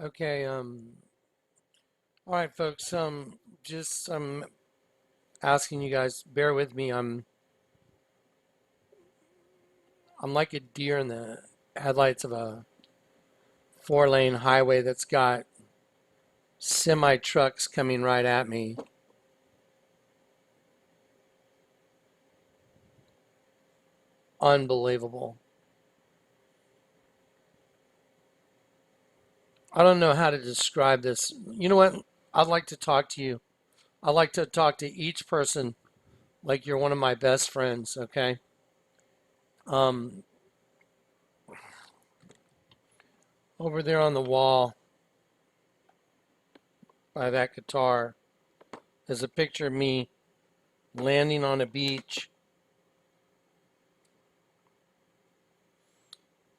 Okay, all right, folks. Just asking you guys, bear with me. I'm like a deer in the headlights of a four-lane highway that's got semi trucks coming right at me. Unbelievable. I don't know how to describe this. You know what? I'd like to talk to you. I'd like to talk to each person like you're one of my best friends, okay? Um, Over there on the wall by that guitar is a picture of me landing on a beach,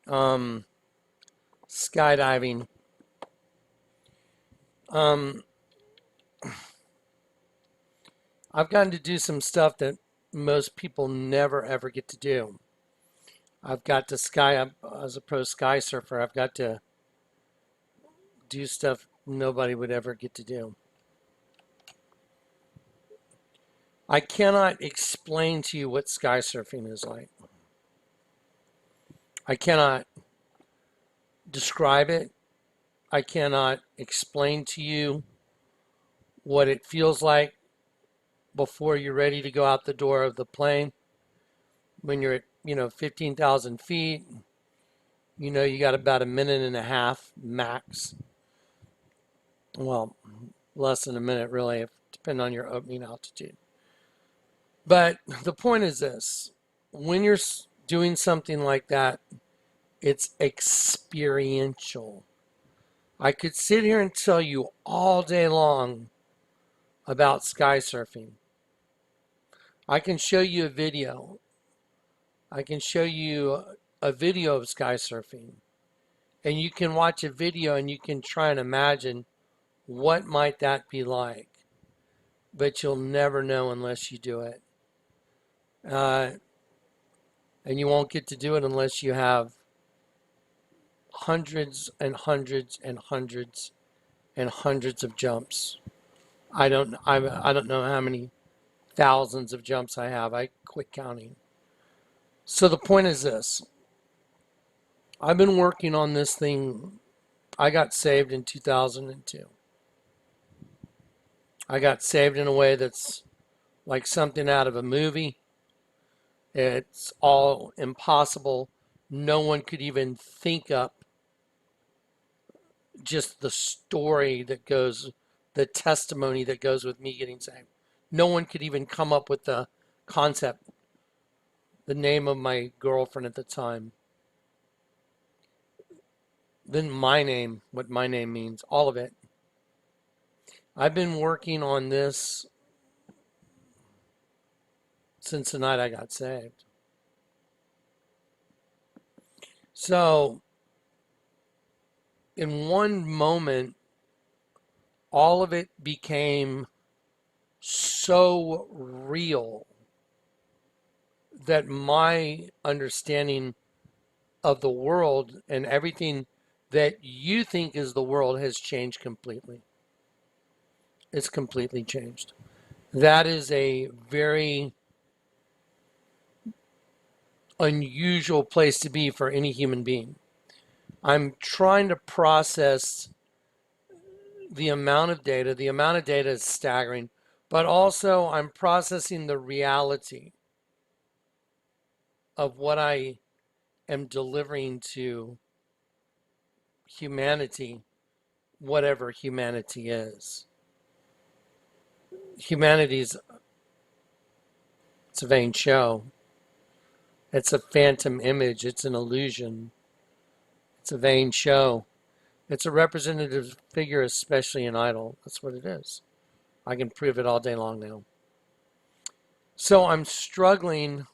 um, skydiving. Um, I've gotten to do some stuff that most people never ever get to do. I've got to as a pro sky surfer. I've got to do stuff nobody would ever get to do. I cannot explain to you what sky surfing is like. I cannot describe it. I cannot explain to you what it feels like before you're ready to go out the door of the plane. When you're at, 15,000 feet, you got about a minute and a half max. Well, less than a minute, really, depending on your opening altitude. But the point is this: when you're doing something like that, it's experiential. I could sit here and tell you all day long about sky surfing. I can show you a video. I can show you a video of sky surfing. And you can watch a video and you can try and imagine what might that be like. But you'll never know unless you do it. Uh, and you won't get to do it unless you have hundreds and hundreds and hundreds and hundreds of jumps. I don't know how many thousands of jumps I have. I quit counting. So the point is this. I've been working on this thing. I got saved in 2002. I got saved in a way that's like something out of a movie. It's all impossible. No one could even think up just the story that goes, the testimony that goes with me getting saved. No one could even come up with the concept, the name of my girlfriend at the time, then my name, what my name means, all of it. I've been working on this since the night I got saved. So, in one moment, all of it became so real that my understanding of the world and everything that you think is the world has changed completely. It's completely changed. That is a very unusual place to be for any human being. I'm trying to process the amount of data. The amount of data is staggering, but also I'm processing the reality of what I am delivering to humanity, whatever humanity is. Humanity's, it's a vain show. It's a phantom image. It's an illusion. It's a vain show. It's a representative figure, especially in Idol. That's what it is. I can prove it all day long now. So I'm struggling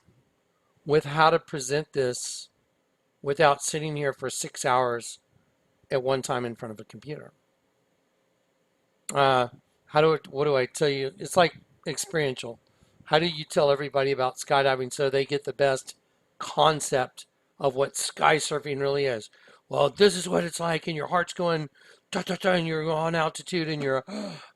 with how to present this without sitting here for 6 hours at one time in front of a computer. What do I tell you? It's like experiential. How do you tell everybody about skydiving so they get the best concept of what sky surfing really is? well, this is what it's like, and your heart's going, da, da, da, and you're on altitude, and you're,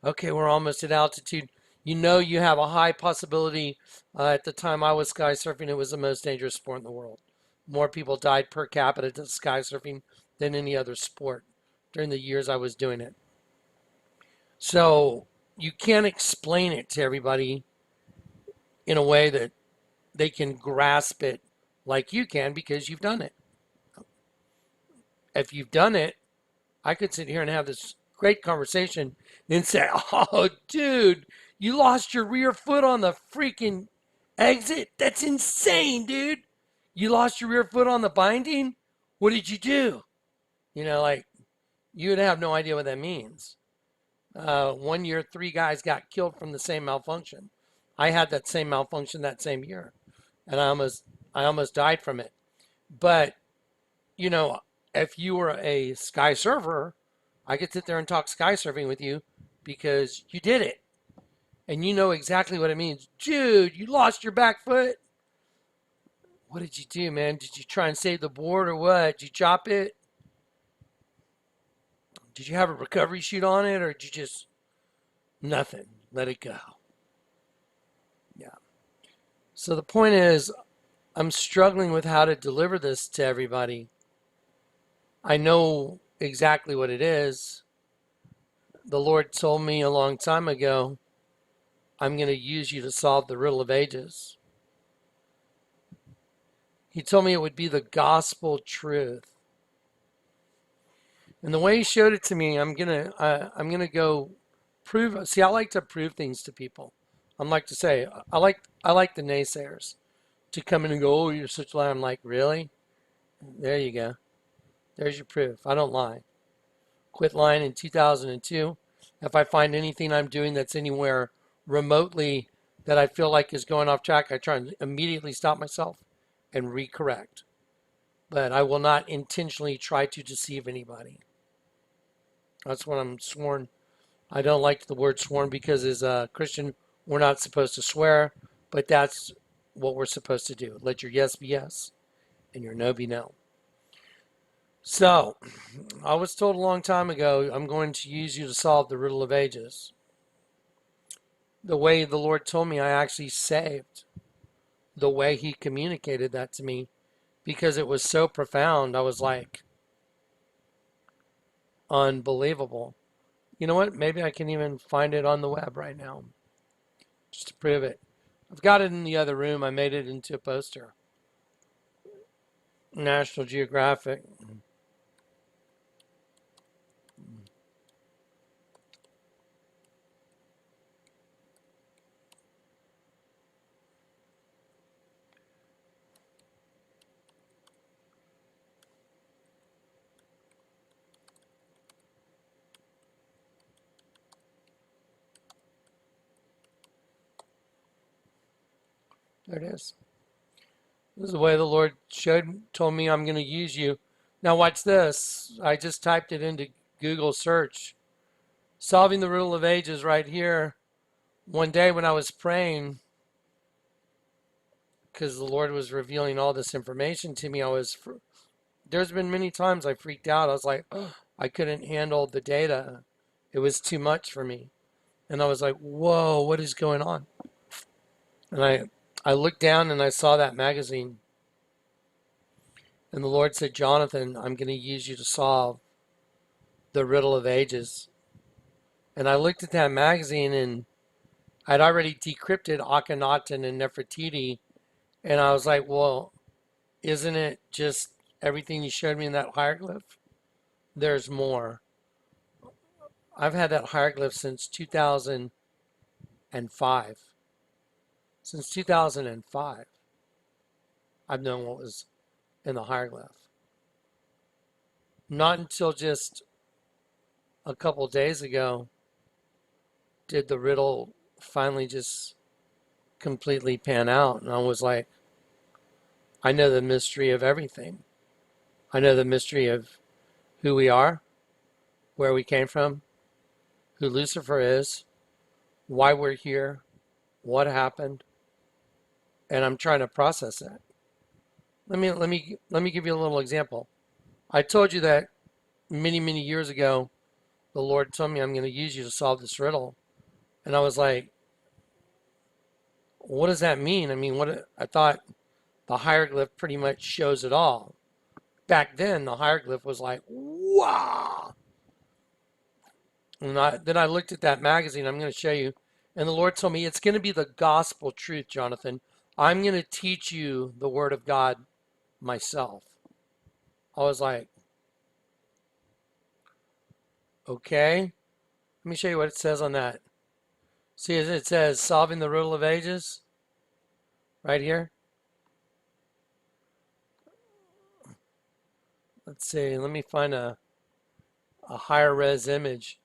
okay, we're almost at altitude. You know, you have a high possibility. At the time I was sky surfing, it was the most dangerous sport in the world. More people died per capita to sky surfing than any other sport during the years I was doing it. So you can't explain it to everybody in a way that they can grasp it like you can because you've done it. If you've done it, I could sit here and have this great conversation and say, oh, dude, you lost your rear foot on the freaking exit? That's insane, dude. You lost your rear foot on the binding? What did you do? You know, like, you would have no idea what that means. 1 year, 3 guys got killed from the same malfunction. I had that same malfunction that same year, and I almost died from it. But you know, if you were a sky surfer, I could sit there and talk sky surfing with you because you did it and you know exactly what it means. Dude, you lost your back foot. What did you do, man? Did you try and save the board or what? Did you chop it? Did you have a recovery shoot on it or did you just nothing? Let it go. Yeah. So the point is, I'm struggling with how to deliver this to everybody. I know exactly what it is. The Lord told me a long time ago, I'm going to use you to solve the riddle of ages. He told me it would be the gospel truth. And the way he showed it to me, I'm gonna go prove. See, I like to prove things to people. I'm like to say, I like the naysayers to come in and go, oh, you're such a liar. I'm like, really? There you go. There's your proof. I don't lie. Quit lying in 2002. If I find anything I'm doing that's anywhere remotely that I feel like is going off track, I try and immediately stop myself and recorrect. But I will not intentionally try to deceive anybody. That's what I'm sworn. I don't like the word sworn because as a Christian, we're not supposed to swear, but that's what we're supposed to do. Let your yes be yes and your no be no. So, I was told a long time ago, I'm going to use you to solve the riddle of ages. The way the Lord told me, I actually saved the way He communicated that to me because it was so profound. I was like, unbelievable. You know what? Maybe I can even find it on the web right now just to prove it. I've got it in the other room. I made it into a poster. National Geographic. There it is. This is the way the Lord told me I'm going to use you. Now watch this. I just typed it into Google search. Solving the riddle of ages right here. One day when I was praying, because the Lord was revealing all this information to me, there's been many times I freaked out. I was like, oh, I couldn't handle the data. It was too much for me. And I was like, whoa, what is going on? And I looked down and I saw that magazine. And the Lord said, Jonathan, I'm going to use you to solve the riddle of ages. And I looked at that magazine and I'd already decrypted Akhenaten and Nefertiti. And I was like, well, isn't it just everything you showed me in that hieroglyph? There's more. I've had that hieroglyph since 2005. Since 2005, I've known what was in the hieroglyph. Not until just a couple days ago did the riddle finally just completely pan out. And I was like, I know the mystery of everything. I know the mystery of who we are, where we came from, who Lucifer is, why we're here, what happened, and I'm trying to process that. Let me give you a little example. I told you that many, many years ago, the Lord told me I'm going to use you to solve this riddle. And I was like, what does that mean? I mean, I thought the hieroglyph pretty much shows it all. Back then, the hieroglyph was like, wow. And then I looked at that magazine. I'm going to show you. And the Lord told me it's going to be the gospel truth, Jonathan. I'm going to teach you the word of God myself. I was like, okay. Let me show you what it says on that. See, it says solving the riddle of ages right here. Let's see. Let me find a higher res image.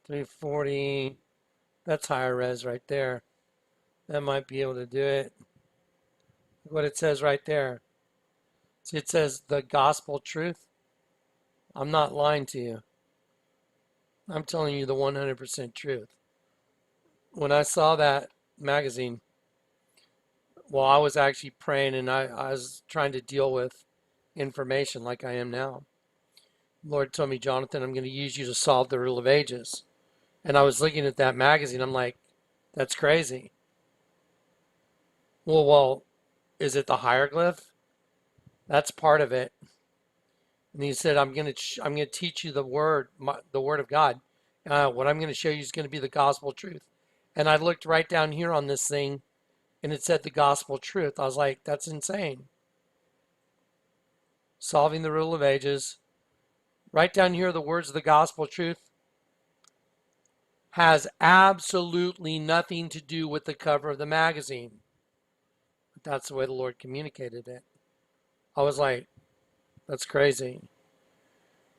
340. That's higher res right there. That might be able to do it. Look what it says right there. See, it says the gospel truth. I'm not lying to you. I'm telling you the 100% truth. When I saw that magazine, well, I was actually praying and I was trying to deal with information like I am now. The Lord told me, Jonathan, I'm going to use you to solve the riddle of ages. And I was looking at that magazine. I'm like, that's crazy. Well, is it the hieroglyph? That's part of it. And he said, I'm going to teach you the word of God. What I'm going to show you is going to be the gospel truth. And I looked right down here on this thing, and it said the gospel truth. I was like, that's insane. Solving the riddle of ages. Right down here, the words of the gospel truth has absolutely nothing to do with the cover of the magazine. But that's the way the Lord communicated it. I was like, that's crazy.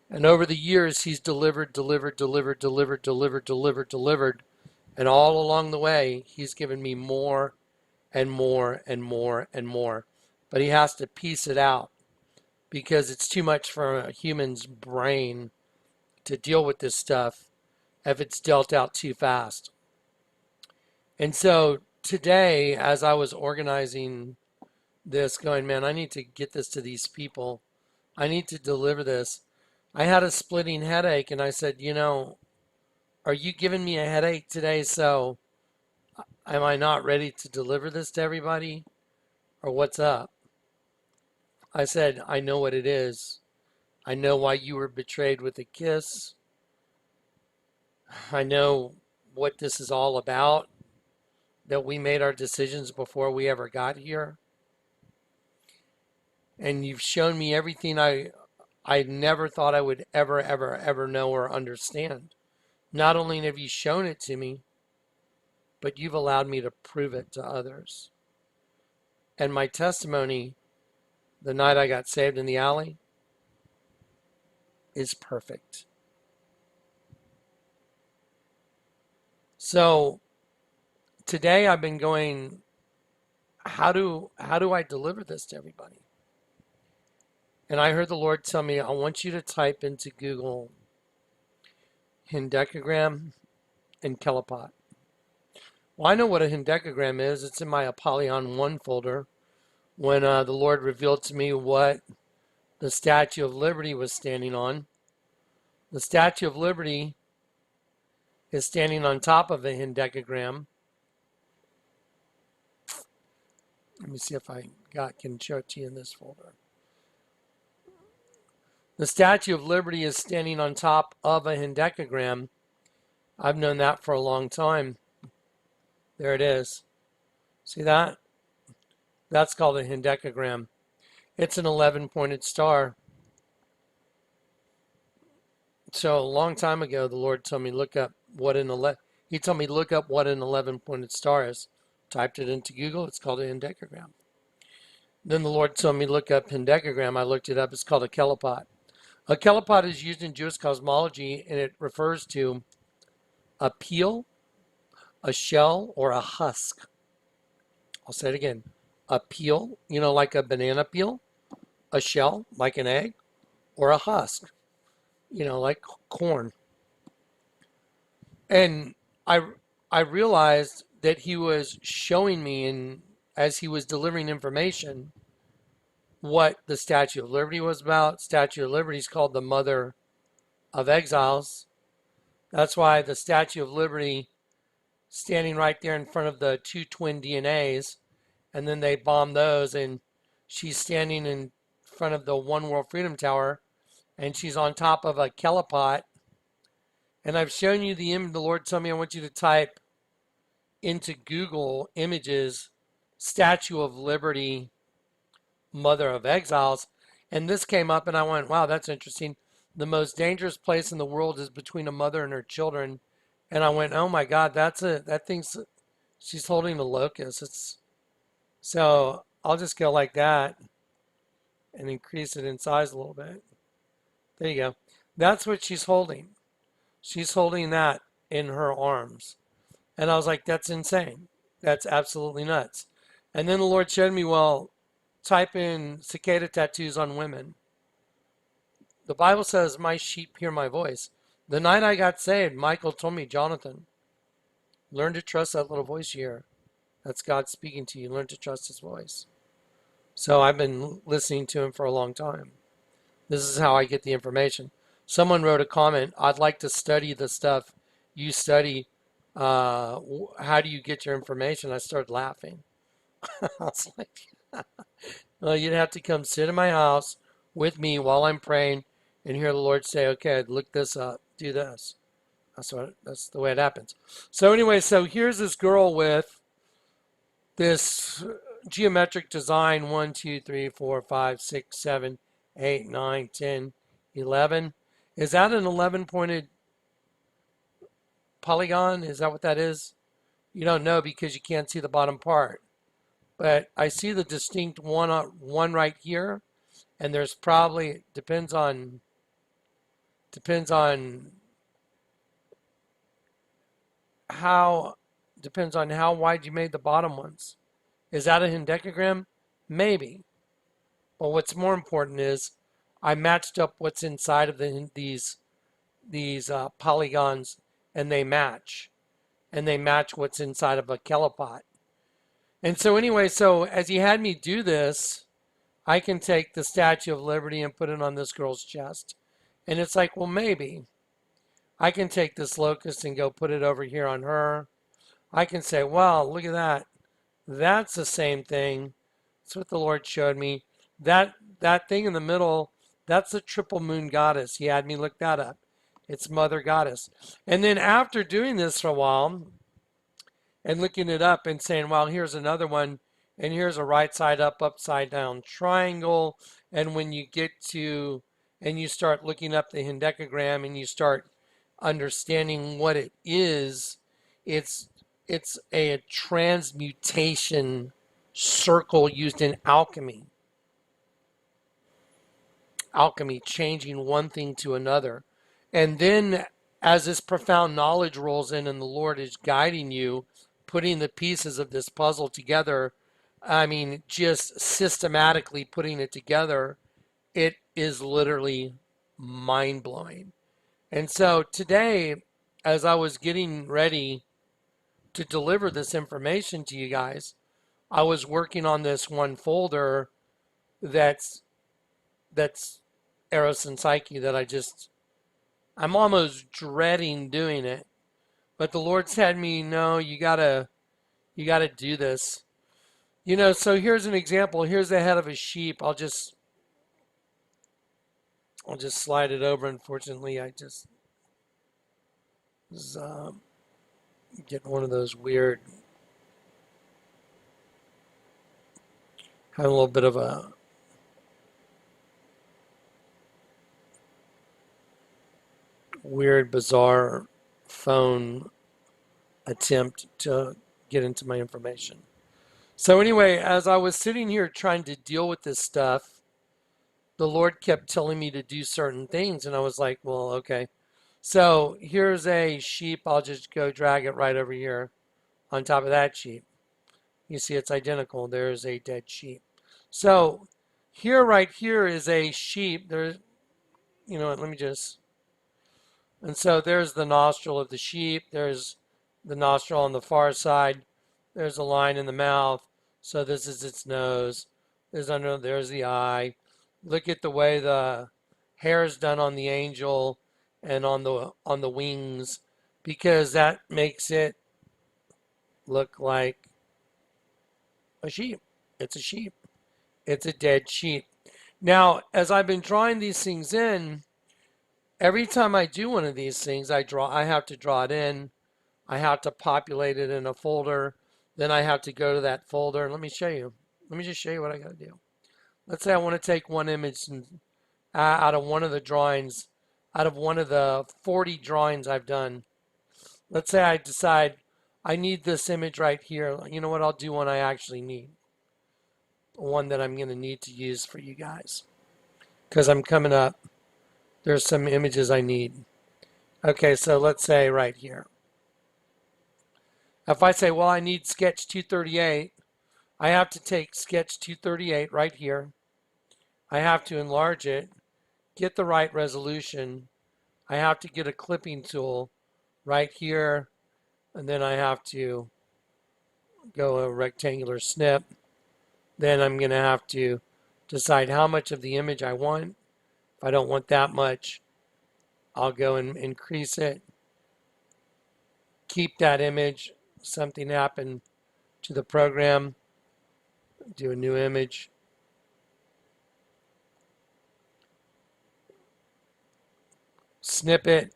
And over the years, he's delivered. And all along the way, he's given me more and more and more and more. But he has to piece it out because it's too much for a human's brain to deal with this stuff if it's dealt out too fast. And so today, as I was organizing this, going, man, I need to get this to these people. I need to deliver this. I had a splitting headache, and I said, are you giving me a headache today? So am I not ready to deliver this to everybody? Or what's up? I said, I know what it is. I know why you were betrayed with a kiss. I know what this is all about, that we made our decisions before we ever got here. And you've shown me everything I never thought I would ever know or understand. Not only have you shown it to me, but you've allowed me to prove it to others. And my testimony, the night I got saved in the alley, is perfect. So today I've been going, how do I deliver this to everybody? And I heard the Lord tell me, I want you to type into Google hendecagram and Kelipot. Well, I know what a hendecagram is. It's in my Apollyon 1 folder. When the Lord revealed to me what the Statue of Liberty was standing on. The Statue of Liberty is standing on top of a hendecagram. Let me see if I can show it to you in this folder. The Statue of Liberty is standing on top of a hendecagram. I've known that for a long time. There it is. See that? That's called a hendecagram. It's an 11-pointed star. So a long time ago, the Lord told me look up what an 11-pointed star is. Typed it into Google. It's called a hendecagram. Then the Lord told me look up hendecagram. I looked it up. It's called a Kelipot. A Kelipot is used in Jewish cosmology, and it refers to a peel, a shell, or a husk. I'll say it again. A peel, like a banana peel, a shell, like an egg, or a husk, like corn. And I realized that he was showing me, and as he was delivering information, what the Statue of Liberty was about. Statue of Liberty is called the Mother of Exiles. That's why the Statue of Liberty standing right there in front of the two twin DNAs, and then they bombed those, and she's standing in front of the One World Freedom Tower, and she's on top of a kelipot. And I've shown you the image. The Lord told me I want you to type into Google Images Statue of Liberty, Mother of Exiles, and this came up, and I went, wow, that's interesting. The most dangerous place in the world is between a mother and her children. And I went, oh my God, that thing's, she's holding a locust. So I'll just go like that and increase it in size a little bit. There you go. That's what she's holding. She's holding that in her arms. And I was like, that's insane. That's absolutely nuts. And then the Lord showed me, well, type in cicada tattoos on women. The Bible says, my sheep hear my voice. The night I got saved, Michael told me, Jonathan, learn to trust that little voice you hear. That's God speaking to you. Learn to trust his voice. So I've been listening to him for a long time. This is how I get the information. Someone wrote a comment, I'd like to study the stuff you study. How do you get your information? I started laughing. I was like, well, you'd have to come sit in my house with me while I'm praying and hear the Lord say, okay, look this up, do this. That's the way it happens. So anyway, so here's this girl with this geometric design, 1, 2, 3, 4, 5, 6, 7, 8, 9, 10, 11. Is that an 11-pointed polygon? Is that what that is? You don't know because you can't see the bottom part. But I see the distinct one right here, and there's probably, depends on how wide you made the bottom ones. Is that a hendecagram? Maybe. But what's more important is I matched up what's inside of these polygons, and they match. And they match what's inside of a kelipot. And so anyway, so as he had me do this, I can take the Statue of Liberty and put it on this girl's chest. And it's like, well, maybe. I can take this locust and go put it over here on her. I can say, well, look at that. That's the same thing. That's what the Lord showed me. That thing in the middle, that's the triple moon goddess. He had me look that up. It's Mother Goddess. And then after doing this for a while and looking it up and saying, well, here's another one, and here's a right side up, upside down triangle. And when you get to, and you start looking up the hendecagram and you start understanding what it is, it's a transmutation circle used in alchemy. Alchemy, changing one thing to another. And then as this profound knowledge rolls in and the Lord is guiding you, putting the pieces of this puzzle together, I mean, just systematically putting it together, it is literally mind-blowing. And so today, as I was getting ready to deliver this information to you guys, I was working on this one folder that's Eros and Psyche that I'm almost dreading doing it. But the Lord's had me, no, you gotta do this. You know, so here's an example. Here's the head of a sheep. I'll just slide it over. Unfortunately, I just was getting one of those weird, having a little bit of a weird, bizarre phone attempt to get into my information. So anyway, as I was sitting here trying to deal with this stuff, the Lord kept telling me to do certain things, and I was like, well, okay. So here's a sheep. I'll just go drag it right over here on top of that sheep. You see it's identical. There's a dead sheep. So here, right here is a sheep. There's, you know what, let me just, and so there's the nostril of the sheep. There's the nostril on the far side. There's a line in the mouth. So this is its nose. is under, there's the eye. Look at the way the hair is done on the angel and on the wings, because that makes it look like a sheep. It's a sheep. It's a dead sheep. Now, as I've been drawing these things in, every time I do one of these things, I have to draw it in. I have to populate it in a folder. Then I have to go to that folder. Let me show you. Let me just show you what I got to do. Let's say I want to take one image and, out of one of the drawings, out of one of the 40 drawings I've done. Let's say I decide I need this image right here. You know what? I'll do one I actually need. One that I'm going to need to use for you guys. Because I'm coming up. There's some images I need. Okay, so let's say right here. If I say, well, I need sketch 238, I have to take sketch 238 right here. I have to enlarge it, get the right resolution. I have to get a clipping tool right here, and then I have to go a rectangular snip. Then I'm going to have to decide how much of the image I want. If I don't want that much, I'll go and increase it. Keep that image. Something happened to the program. Do a new image. Snip it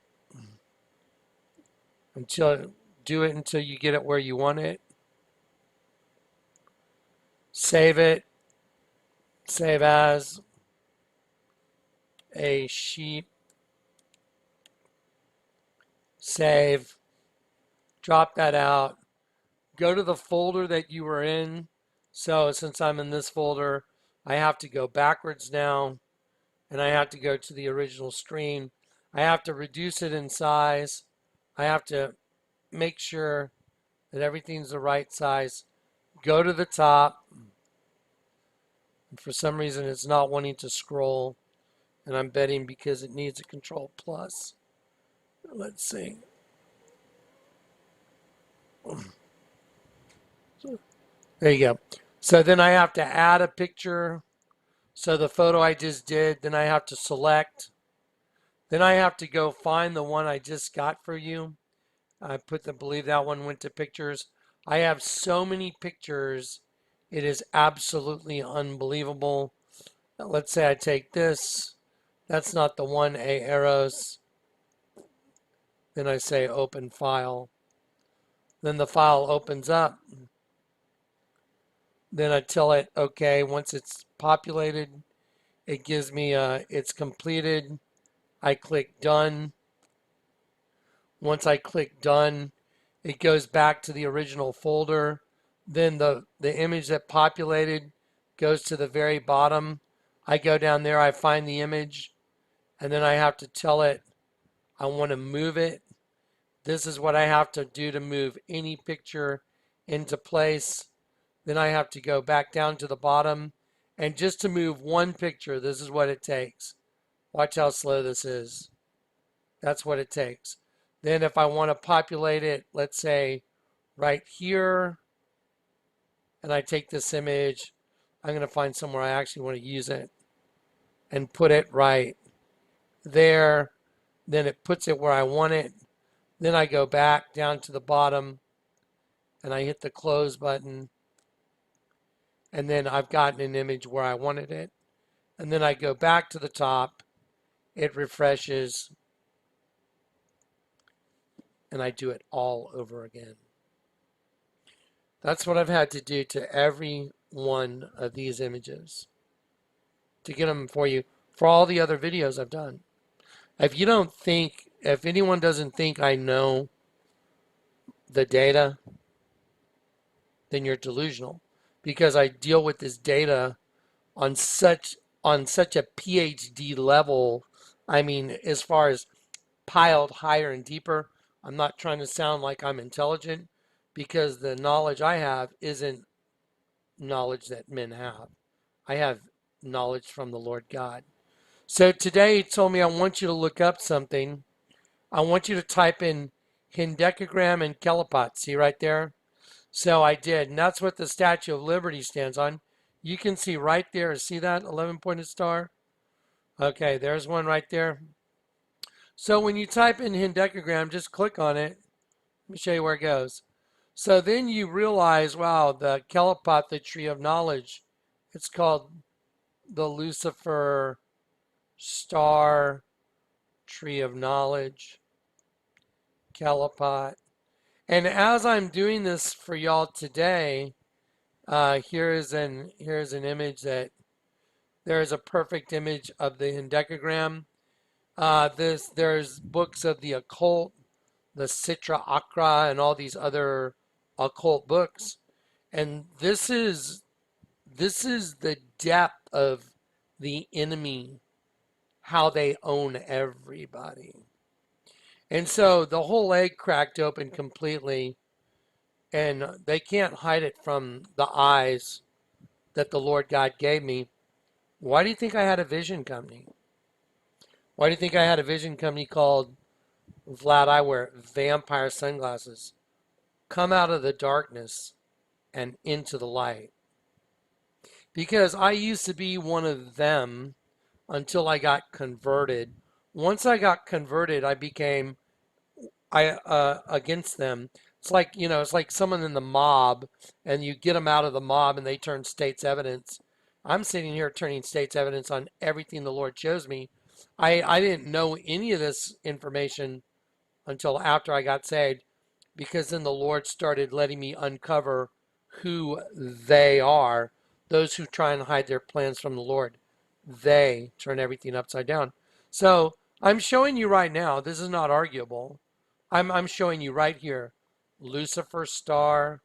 until you get it where you want it. Save it. Save as a sheep. Save. Drop that out. Go to the folder that you were in. So since I'm in this folder, I have to go backwards now, and I have to go to the original screen. I have to reduce it in size. I have to make sure that everything's the right size. Go to the top. And for some reason, it's not wanting to scroll, and I'm betting because it needs a Control Plus. Let's see. There you go. So then I have to add a picture. So the photo I just did, then I have to select. Then I have to go find the one I just got for you. I believe that one went to pictures. I have so many pictures. It is absolutely unbelievable. Now, let's say I take this. That's not the one, A arrows. Then I say open file. Then the file opens up. Then I tell it, okay, once it's populated, it gives me it's completed. I click done. Once I click done, it goes back to the original folder. Then the image that populated goes to the very bottom. I go down there, I find the image, and then I have to tell it I want to move it. This is what I have to do to move any picture into place. Then I have to go back down to the bottom, and just to move one picture, this is what it takes. Watch how slow this is. That's what it takes. Then if I want to populate it, let's say right here, and I take this image, I'm going to find somewhere I actually want to use it and put it right there. Then it puts it where I want it. Then I go back down to the bottom and I hit the close button. And then I've gotten an image where I wanted it. And then I go back to the top. It refreshes. And I do it all over again. That's what I've had to do to every one of these images to get them for you for all the other videos I've done. If anyone doesn't think I know the data, then you're delusional, because I deal with this data on such a PhD level. I mean, as far as piled higher and deeper. I'm not trying to sound like I'm intelligent, because the knowledge I have isn't knowledge that men have. I have knowledge from the Lord God. So today he told me, I want you to look up something. I want you to type in hendecagram and kelipot. See right there? So I did, and that's what the Statue of Liberty stands on. You can see right there, see that 11-pointed star? Okay, there's one right there. So when you type in hendecagram, just click on it. Let me show you where it goes. So then you realize, wow, the Kelopot, the tree of knowledge, it's called the Lucifer star tree of knowledge, Kelopot. And as I'm doing this for y'all today, here's an image that there is a perfect image of the hendecagram. There's books of the occult, the Sitra Akra, and all these other occult books, and this is the depth of the enemy, how they own everybody. And so the whole egg cracked open completely, and they can't hide it from the eyes that the Lord God gave me. Why do you think I had a vision company? Why do you think I had a vision company called Vlad Eyewear, Vampire Sunglasses? Come out of the darkness and into the light. Because I used to be one of them until I got converted. Once I got converted, I became against them. It's like, it's like someone in the mob, and you get them out of the mob and they turn state's evidence. I'm sitting here turning state's evidence on everything the Lord shows me. I didn't know any of this information until after I got saved, because then the Lord started letting me uncover who they are, those who try and hide their plans from the Lord. They turn everything upside down. So I'm showing you right now, this is not arguable. I'm showing you right here, Lucifer star.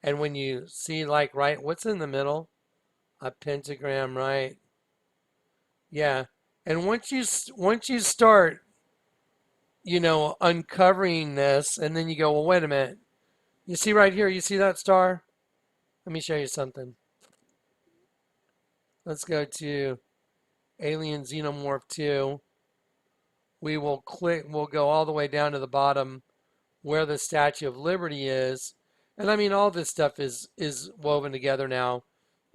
And when you see, like, right, what's in the middle? A pentagram, right? Yeah. And once you start, uncovering this, and then you go, well, wait a minute. You see right here, you see that star? Let me show you something. Let's go to Alien Xenomorph 2. We'll go all the way down to the bottom where the Statue of Liberty is. And I mean, all this stuff is woven together now.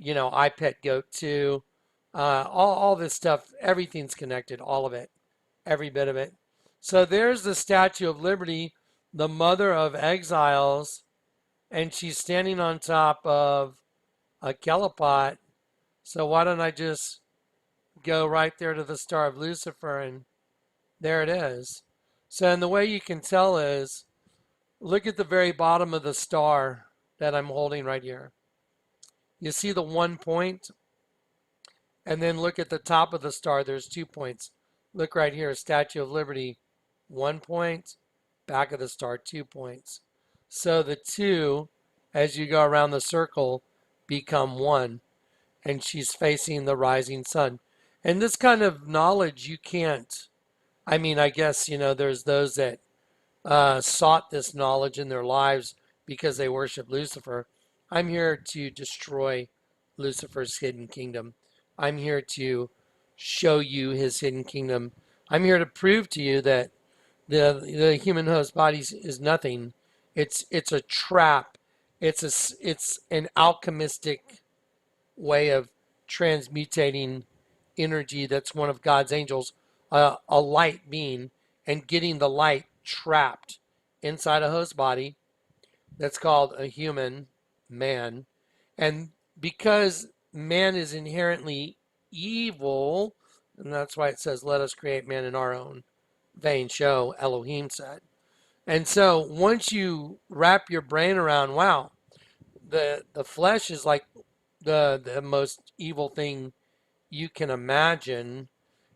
I Pet Goat 2. All this stuff, everything's connected, all of it, every bit of it. So there's the Statue of Liberty, the mother of exiles, and she's standing on top of a Kelopot. So why don't I just go right there to the Star of Lucifer, and there it is. So, and the way you can tell is, look at the very bottom of the star that I'm holding right here. You see the 1 point? And then look at the top of the star, there's 2 points. Look right here, Statue of Liberty, 1 point, back of the star, 2 points. So the 2, as you go around the circle, become 1. And she's facing the rising sun. And this kind of knowledge you can't, I guess, there's those that sought this knowledge in their lives because they worship Lucifer. I'm here to destroy Lucifer's hidden kingdom. I'm here to show you his hidden kingdom. I'm here to prove to you that the human host body is nothing. It's a trap. It's an alchemistic way of transmutating energy that's one of God's angels, a light being, and getting the light trapped inside a host body that's called a human, man. And because man is inherently evil, and that's why it says, let us create man in our own vain show, Elohim said. And so once you wrap your brain around, wow, the flesh is like the most evil thing you can imagine.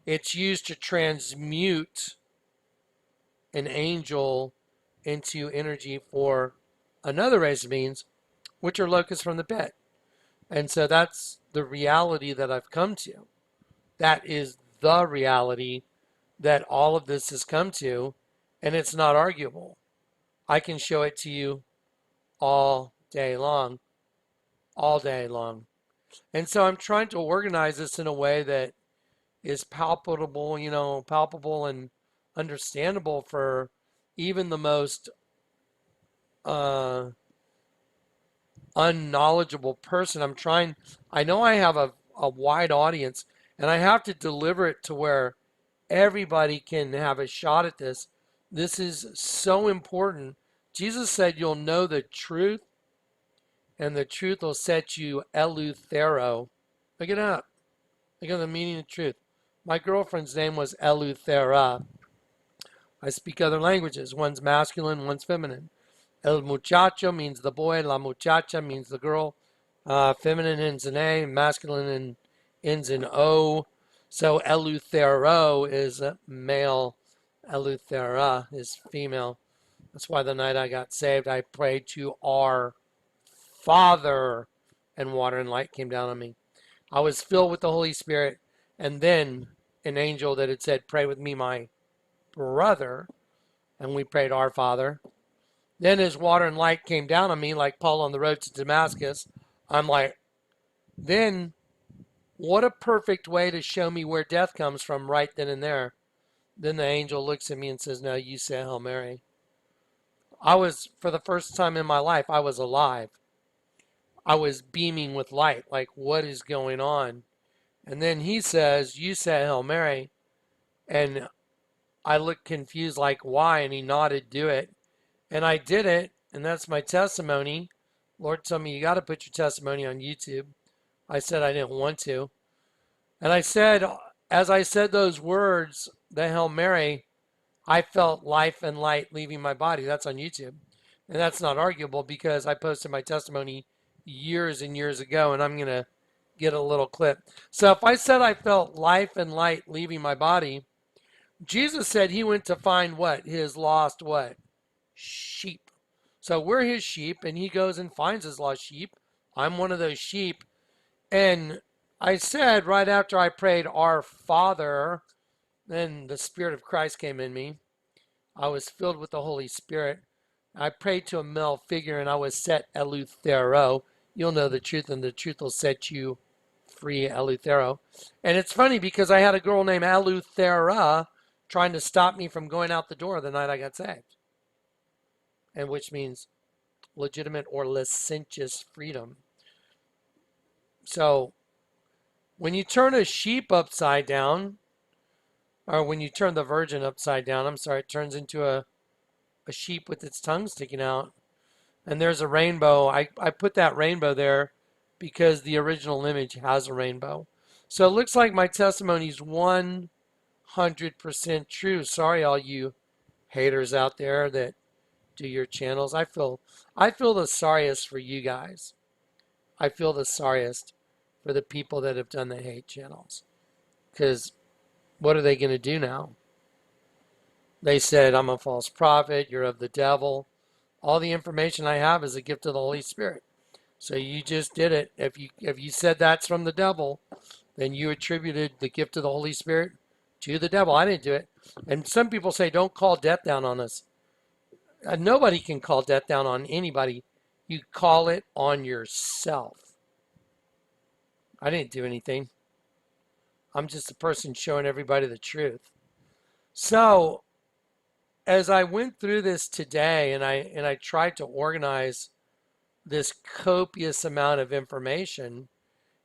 It's used to transmute an angel into energy for another race of beings, which are locusts from the pit. And so that's the reality that I've come to. That is the reality that all of this has come to, and it's not arguable. I can show it to you all day long, all day long. And so I'm trying to organize this in a way that is palpable, palpable and understandable for even the most unknowledgeable person. I know I have a wide audience, and I have to deliver it to where everybody can have a shot at this. This is so important. Jesus said, "You'll know the truth, and the truth will set you Eleuthero." Look it up. Look at the meaning of truth. My girlfriend's name was Eleuthera. I speak other languages. One's masculine, one's feminine. El muchacho means the boy. La muchacha means the girl. Feminine ends in A. Masculine ends in O. So Eleuthero is male. Eleuthera is female. That's why the night I got saved, I prayed to our Father, and water and light came down on me. I was filled with the Holy Spirit, and then an angel that had said, "Pray with me, my brother," and we prayed our Father. Then as water and light came down on me, like Paul on the road to Damascus, I'm like, then what a perfect way to show me where death comes from right then and there. Then the angel looks at me and says, "No, you say Hail Mary." For the first time in my life, I was alive. I was beaming with light, like, what is going on? And then he says, "You say Hail Mary." And I looked confused, like, why? And he nodded, "Do it." And I did it, and that's my testimony. Lord told me, "You got to put your testimony on YouTube." I said I didn't want to. And I said, as I said those words, the Hail Mary, I felt life and light leaving my body. That's on YouTube. And that's not arguable because I posted my testimony years and years ago, and I'm going to get a little clip. So if I said I felt life and light leaving my body, Jesus said he went to find what? His lost what? Sheep. So we're his sheep, and he goes and finds his lost sheep. I'm one of those sheep. And I said right after I prayed, "Our Father," then the Spirit of Christ came in me. I was filled with the Holy Spirit. I prayed to a male figure, and I was set Eleuthero. You'll know the truth, and the truth will set you free, Eleuthero. And it's funny because I had a girl named Eleuthera trying to stop me from going out the door the night I got saved, and which means legitimate or licentious freedom. So when you turn a sheep upside down, or when you turn the virgin upside down, it turns into a sheep with its tongue sticking out. And there's a rainbow. I put that rainbow there because the original image has a rainbow. So it looks like my testimony is 100% true. Sorry, all you haters out there that do your channels. I feel the sorriest for you guys. I feel the sorriest for the people that have done the hate channels. Because what are they going to do now? They said, "I'm a false prophet. You're of the devil." All the information I have is a gift of the Holy Spirit. So you just did it. If you said that's from the devil, then you attributed the gift of the Holy Spirit to the devil. I didn't do it. And some people say, "Don't call death down on us." Nobody can call death down on anybody. You call it on yourself. I didn't do anything. I'm just a person showing everybody the truth. So as I went through this today, and I tried to organize this copious amount of information,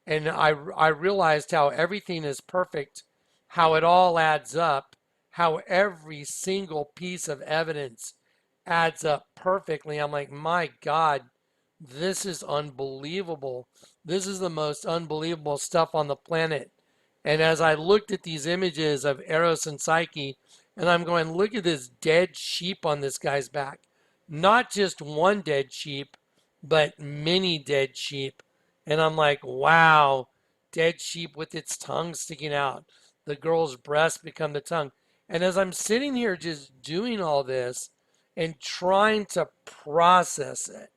and I realized how everything is perfect, how it all adds up, how every single piece of evidence adds up perfectly. I'm like, my God, this is unbelievable. This is the most unbelievable stuff on the planet. And as I looked at these images of Eros and Psyche, and I'm going, look at this dead sheep on this guy's back. Not just one dead sheep, but many dead sheep. And I'm like, wow, dead sheep with its tongue sticking out. The girl's breast become the tongue. And as I'm sitting here just doing all this and trying to process it,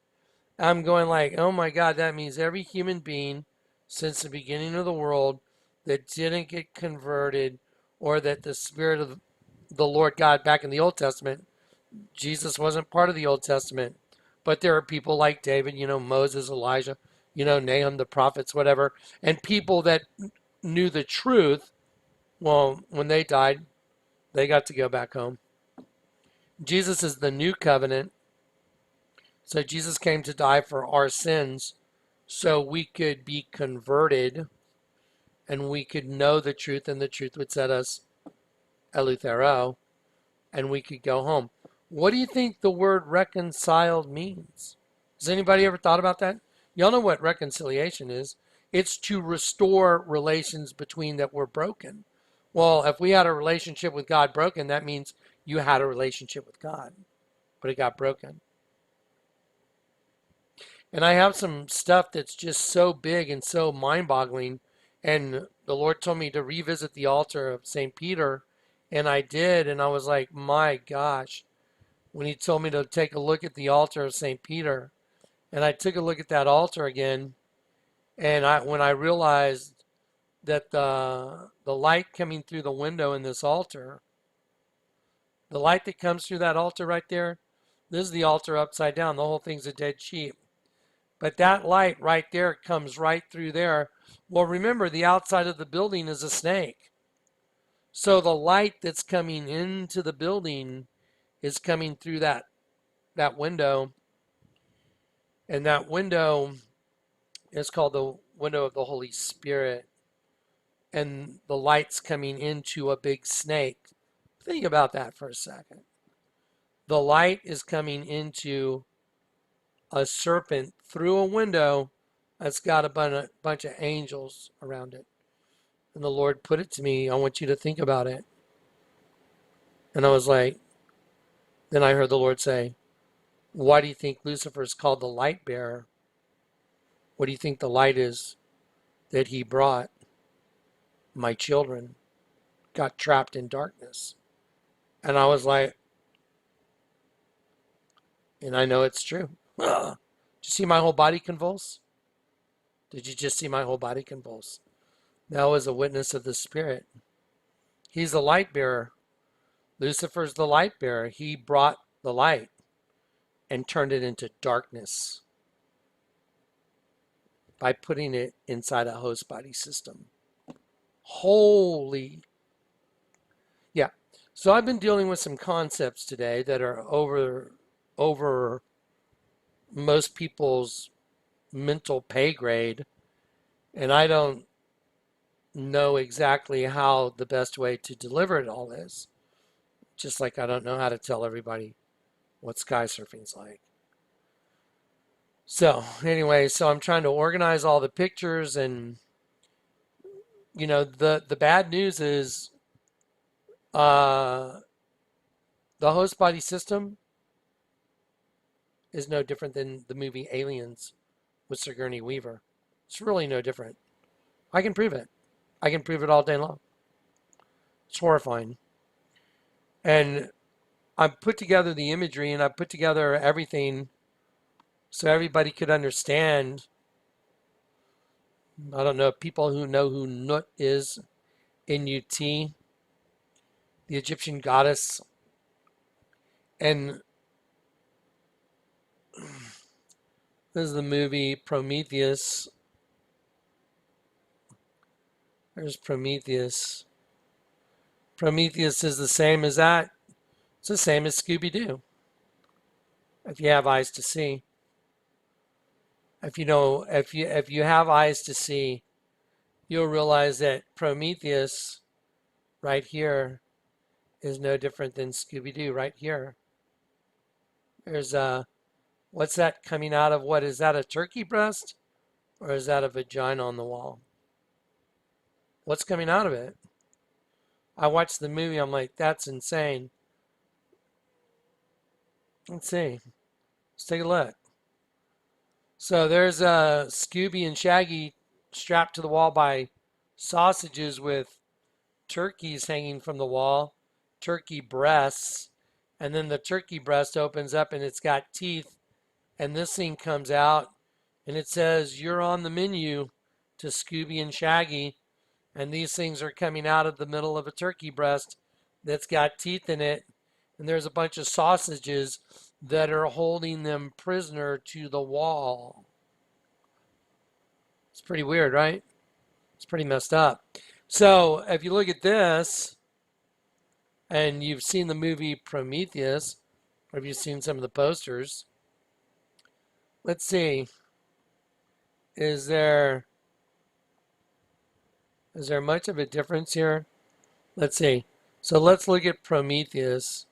I'm going like, oh my God, that means every human being since the beginning of the world that didn't get converted, or that the Spirit of the Lord God back in the Old Testament, Jesus wasn't part of the Old Testament, but there are people like David, Moses, Elijah, Nahum, the prophets, whatever, and people that knew the truth. Well, when they died, they got to go back home. Jesus is the new covenant. So Jesus came to die for our sins so we could be converted and we could know the truth, and the truth would set us eleuthero, and we could go home. What do you think the word reconciled means? Has anybody ever thought about that? Y'all know what reconciliation is. It's to restore relations between that were broken. Well, if we had a relationship with God broken, that means you had a relationship with God, but it got broken. And I have some stuff that's just so big and so mind-boggling. And the Lord told me to revisit the altar of St. Peter, and I did. And I was like, my gosh, when he told me to take a look at the altar of St. Peter, and I took a look at that altar again, and when I realized that the light coming through the window in this altar, the light that comes through that altar right there, this is the altar upside down. The whole thing's a dead sheep. But that light right there comes right through there. Well, remember, the outside of the building is a snake. So the light that's coming into the building is coming through that window. And that window is called the window of the Holy Spirit. And the light's coming into a big snake. Think about that for a second. The light is coming into a serpent through a window that's got a bunch of angels around it. And the Lord put it to me, I want you to think about it. And I was like, then I heard the Lord say, why do you think Lucifer is called the light bearer? What do you think the light is that he brought? My children got trapped in darkness. And I was like, and I know it's true. Did you see my whole body convulse? Did you just see my whole body convulse? That was a witness of the Spirit. He's the light bearer. Lucifer's the light bearer. He brought the light and turned it into darkness by putting it inside a host body system. Holy. Yeah. So I've been dealing with some concepts today that are over most people's mental pay grade, and I don't know exactly how the best way to deliver it all is. Just like I don't know how to tell everybody what sky surfing's like. So anyway, so I'm trying to organize all the pictures, and the bad news is the host body system is no different than the movie Aliens with Sigourney Weaver. It's really no different. I can prove it. I can prove it all day long. It's horrifying. And I put together the imagery and I put together everything so everybody could understand. I don't know, people who know who Nut is, N-U-T, the Egyptian goddess. And this is the movie Prometheus. There's Prometheus. Prometheus is the same as that. It's the same as Scooby-Doo. If you have eyes to see. If you have eyes to see, you'll realize that Prometheus right here is no different than Scooby-Doo right here. There's what's that coming out of? What is that, a turkey breast? Or is that a vagina on the wall? What's coming out of it? I watched the movie, I'm like, that's insane. Let's see. Let's take a look. So there's Scooby and Shaggy strapped to the wall by sausages with turkeys hanging from the wall, turkey breasts, and then the turkey breast opens up and it's got teeth, and this thing comes out and it says, "You're on the menu," to Scooby and Shaggy, and these things are coming out of the middle of a turkey breast that's got teeth in it, and there's a bunch of sausages that are holding them prisoner to the wall. It's pretty weird, right? It's pretty messed up. So if you look at this, and you've seen the movie Prometheus, or have you seen some of the posters, let's see, is there much of a difference here? Let's see. So let's look at Prometheus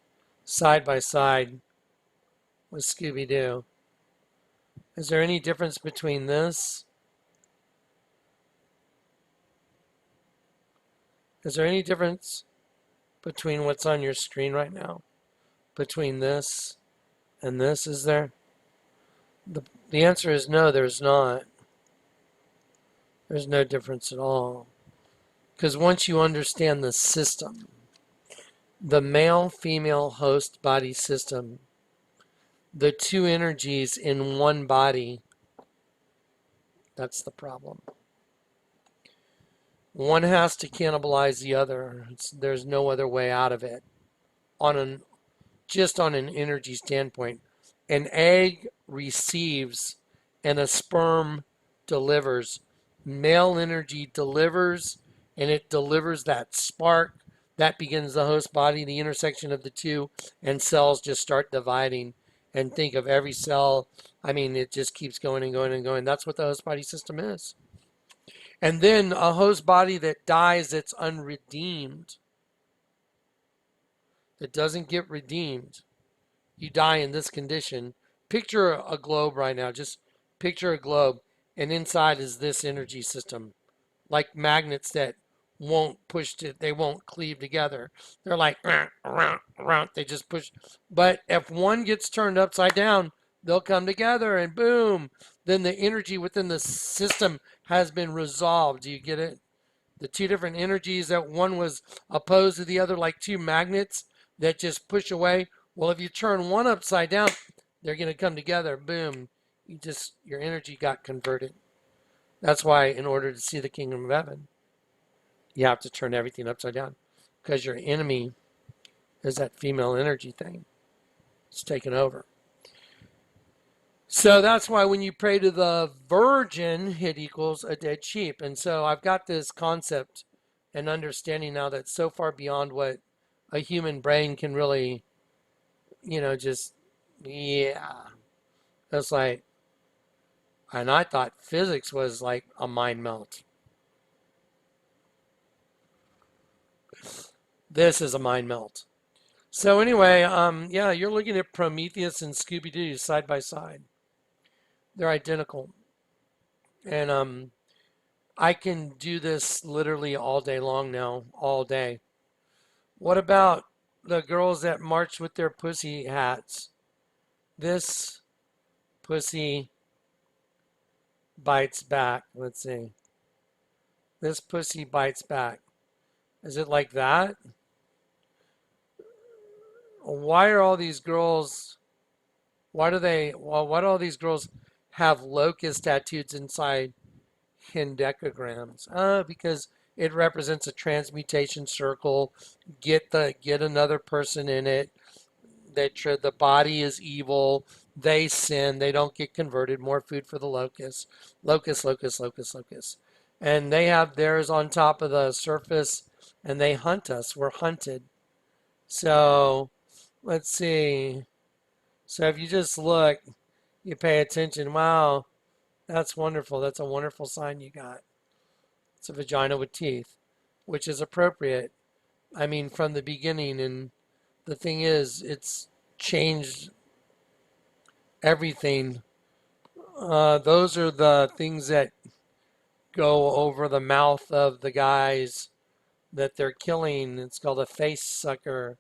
side by side with Scooby-Doo. Is there any difference between this? Is there any difference between what's on your screen right now? Between this and this, is there? The answer is no, there's not. There's no difference at all. Because once you understand the system, the male-female host body system, the two energies in one body, that's the problem. One has to cannibalize the other. There's no other way out of it. Just on an energy standpoint, an egg receives and a sperm delivers. Male energy delivers, and it delivers that spark. That begins the host body, the intersection of the two, and cells just start dividing. And think of every cell, I mean, it just keeps going and going and going. That's what the host body system is. And then a host body that dies that's unredeemed, that doesn't get redeemed, you die in this condition. Picture a globe right now. Just picture a globe, and inside is this energy system, like magnets that won't push it, they won't cleave together. They're like, they just push. But if one gets turned upside down, they'll come together, and boom, then the energy within the system has been resolved. Do you get it? The two different energies, that one was opposed to the other, like two magnets that just push away. Well, if you turn one upside down, they're going to come together. Boom. Your energy got converted. That's why in order to see the kingdom of heaven, you have to turn everything upside down, because your enemy is that female energy thing. It's taken over. So that's why when you pray to the virgin, it equals a dead sheep. And so I've got this concept and understanding now that's so far beyond what a human brain can really, just, yeah. It's like, and I thought physics was like a mind melt. This is a mind melt. So anyway, yeah, you're looking at Prometheus and Scooby-Doo side by side. They're identical. And I can do this literally all day long now, all day. What about the girls that march with their pussy hats? This pussy bites back. Let's see. This pussy bites back. Is it like that? Why are all these girls, why do all these girls have locust tattoos inside hendecagrams? Because it represents a transmutation circle. Get another person in it. The body is evil. They sin. They don't get converted. More food for the locusts. Locust, locust, locust, locust. And they have theirs on top of the surface, and they hunt us. We're hunted. So let's see. So if you just look, you pay attention. Wow, that's wonderful. That's a wonderful sign you got. It's a vagina with teeth, which is appropriate. I mean, from the beginning. And the thing is, it's changed everything. Those are the things that go over the mouth of the guys that they're killing. It's called a face sucker.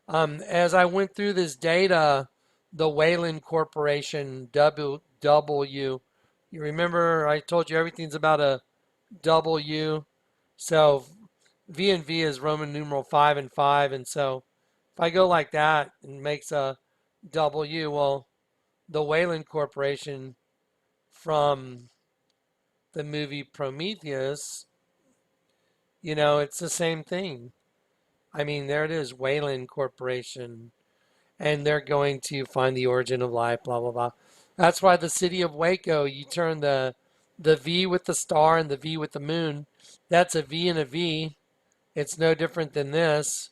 As I went through this data, the Wayland Corporation, W, you remember I told you everything's about a W. So V and V is Roman numeral 5 and 5. And so if I go like that, it makes a W. Well, the Wayland Corporation from the movie Prometheus, it's the same thing. I mean, there it is, Wayland Corporation. And they're going to find the origin of life, blah, blah, blah. That's why the city of Waco, you turn the V with the star and the V with the moon. That's a V and a V. It's no different than this.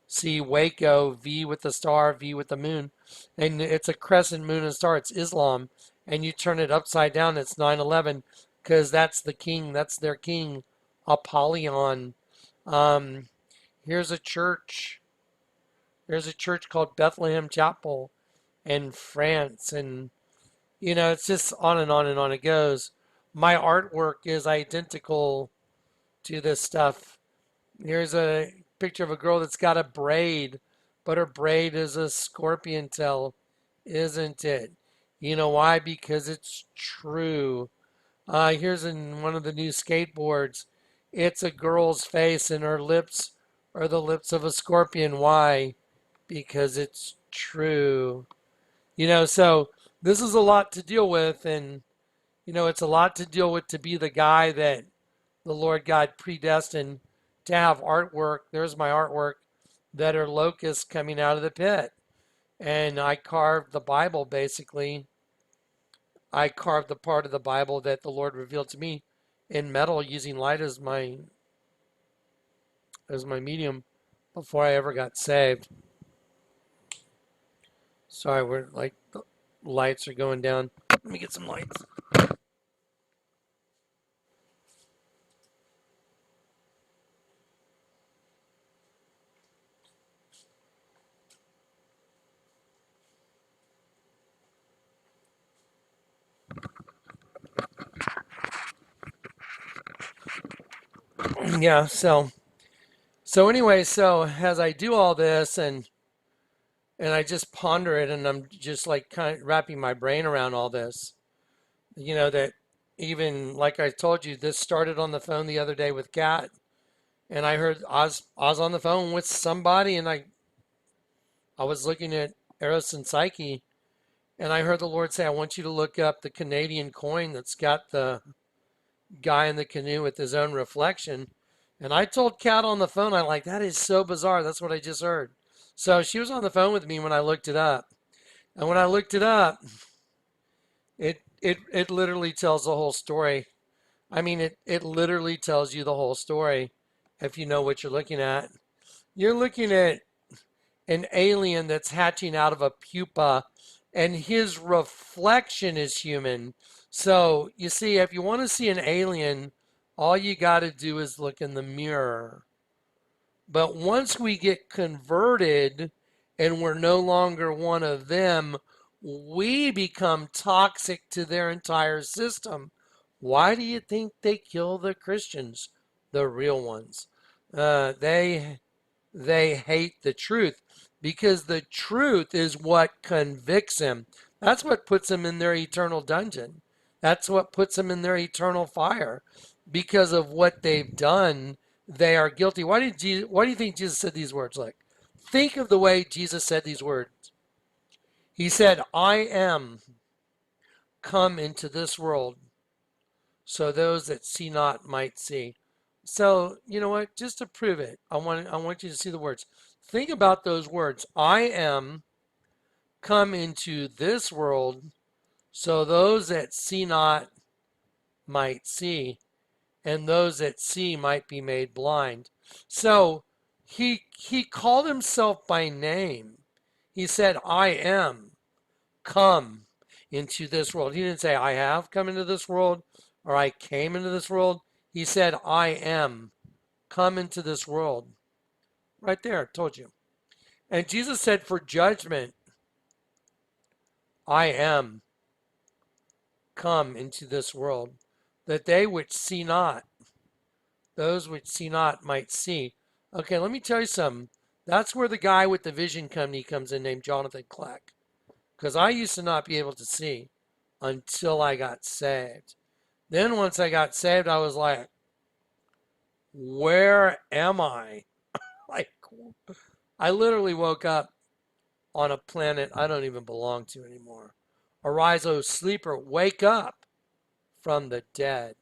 See, Waco, V with the star, V with the moon. And it's a crescent moon and star. It's Islam. and you turn it upside down, it's 9/11, because that's the king, that's their king, Apollyon. Um, here's a church. There's a church called Bethlehem Chapel in France, and it's just on and on and on it goes. My artwork is identical to this stuff. Here's a picture of a girl that's got a braid, but her braid is a scorpion tail, isn't it? You know why? Because it's true. Here's in one of the new skateboards. It's a girl's face, and her lips are the lips of a scorpion. Why? Because it's true. So this is a lot to deal with, and it's a lot to deal with to be the guy that the Lord God predestined to have artwork. There's my artwork that are locusts coming out of the pit. And I carved the Bible basically. I carved the part of the Bible that the Lord revealed to me in metal using light as my medium before I ever got saved. Sorry, we're like the lights are going down. Let me get some lights. Yeah, so anyway, so as I do all this and I just ponder it and I'm just like kind of wrapping my brain around all this, that even like I told you, this started on the phone the other day with Kat, and I heard I was on the phone with somebody, and I was looking at Eros and Psyche, and I heard the Lord say, I want you to look up the Canadian coin that's got the guy in the canoe with his own reflection. And I told Kat on the phone, I like, that is so bizarre. That's what I just heard. So she was on the phone with me when I looked it up. And when I looked it up, it literally tells the whole story. I mean, it literally tells you the whole story if you know what you're looking at. You're looking at an alien that's hatching out of a pupa, and his reflection is human. So, you see, if you want to see an alien, all you got to do is look in the mirror. But once we get converted and we're no longer one of them, we become toxic to their entire system. Why do you think they kill the Christians, the real ones? They hate the truth because the truth is what convicts them. That's what puts them in their eternal dungeon. That's what puts them in their eternal fire. Because of what they've done, they are guilty. Why do you think Jesus said these words? Like, think of the way Jesus said these words. He said, I am come into this world so those that see not might see. So, you know what? Just to prove it, I want you to see the words. Think about those words. I am come into this world so those that see not might see, and those that see might be made blind. So he called himself by name. He said, I am come into this world. He didn't say, I have come into this world or I came into this world. He said, I am come into this world. Right there, told you. And Jesus said, for judgment, I am come into this world, that they which see not, those which see not might see. Okay, let me tell you something. That's where the guy with the vision company comes in named Jonathan Kleck. Because I used to not be able to see until I got saved. Then once I got saved, I was like, where am I? Like, I literally woke up on a planet I don't even belong to anymore. Arise, O sleeper, wake up from the dead.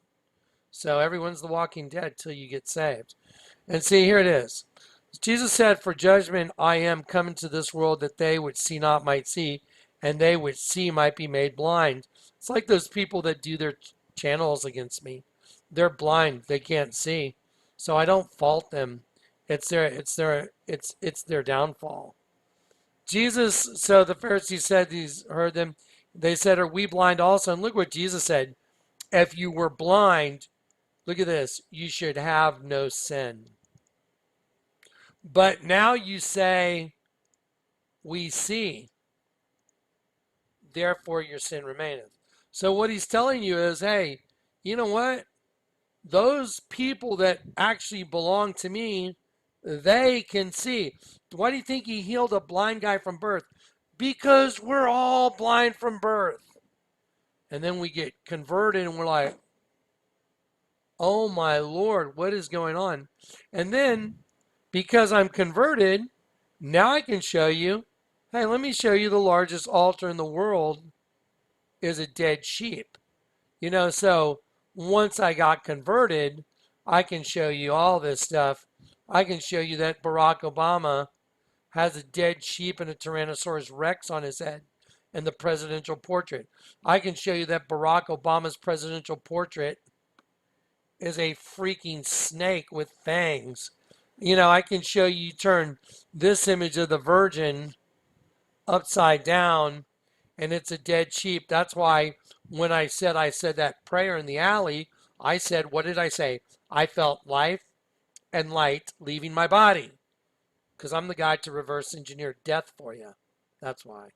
So everyone's the walking dead till you get saved. And see, here it is. Jesus said, for judgment I am come into this world that they which see not might see, and they which see might be made blind. It's like those people that do their channels against me. They're blind, they can't see. So I don't fault them. It's their downfall. Jesus, so the Pharisees said, he's heard them. They said, are we blind also? And look what Jesus said. If you were blind, look at this, you should have no sin. But now you say, we see, therefore your sin remaineth. So what he's telling you is, hey, you know what? Those people that actually belong to me, they can see. Why do you think he healed a blind guy from birth? Because we're all blind from birth. And then we get converted and we're like, oh my Lord, what is going on? And then because I'm converted, now I can show you, hey, let me show you the largest altar in the world is a dead sheep. So once I got converted, I can show you all this stuff. I can show you that Barack Obama has a dead sheep and a Tyrannosaurus Rex on his head in the presidential portrait. I can show you that Barack Obama's presidential portrait is a freaking snake with fangs. I can show you turn this image of the Virgin upside down and it's a dead sheep. That's why when I said that prayer in the alley, I said, what did I say? I felt life and light leaving my body because I'm the guy to reverse engineer death for you. That's why.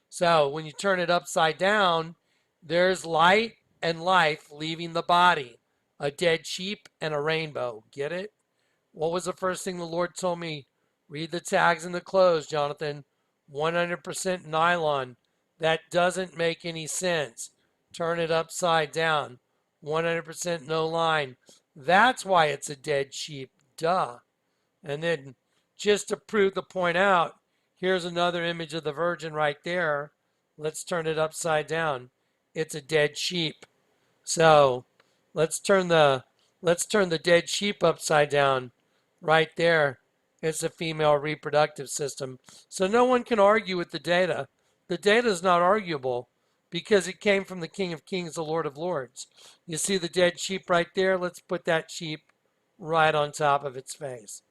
So when you turn it upside down, there's light and life leaving the body. A dead sheep and a rainbow. Get it? What was the first thing the Lord told me? Read the tags and the clothes, Jonathan. 100% nylon. That doesn't make any sense. Turn it upside down. 100% no line. That's why it's a dead sheep. Duh. And then just to prove the point out, here's another image of the Virgin right there. Let's turn it upside down. It's a dead sheep. So let's turn the dead sheep upside down. Right there. It's a female reproductive system. So no one can argue with the data. The data is not arguable because it came from the King of Kings, the Lord of Lords. You see the dead sheep right there? Let's put that sheep right on top of its face.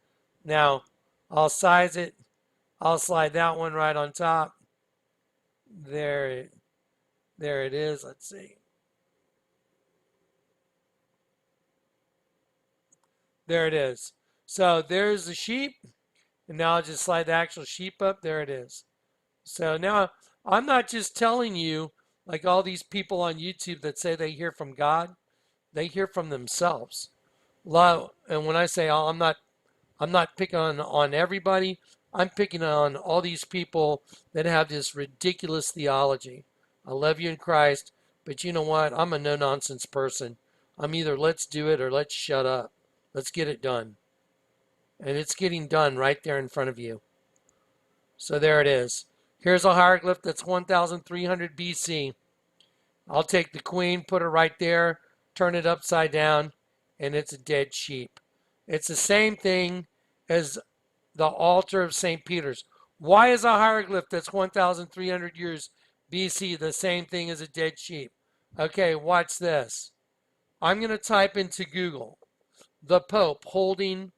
Now, I'll size it. I'll slide that one right on top. There it is. Let's see. There it is. So there's the sheep. And now I'll just slide the actual sheep up. There it is. So now I'm not just telling you like all these people on YouTube that say they hear from God. They hear from themselves. And when I say I'm not picking on everybody. I'm picking on all these people that have this ridiculous theology. I love you in Christ, but you know what? I'm a no-nonsense person. I'm either let's do it or let's shut up. Let's get it done. And it's getting done right there in front of you. So there it is. Here's a hieroglyph that's 1300 BC. I'll take the queen, put her right there, turn it upside down, and it's a dead sheep. It's the same thing as the altar of St. Peter's. Why is a hieroglyph that's 1,300 years BC the same thing as a dead sheep? Okay, watch this. I'm going to type into Google the Pope holding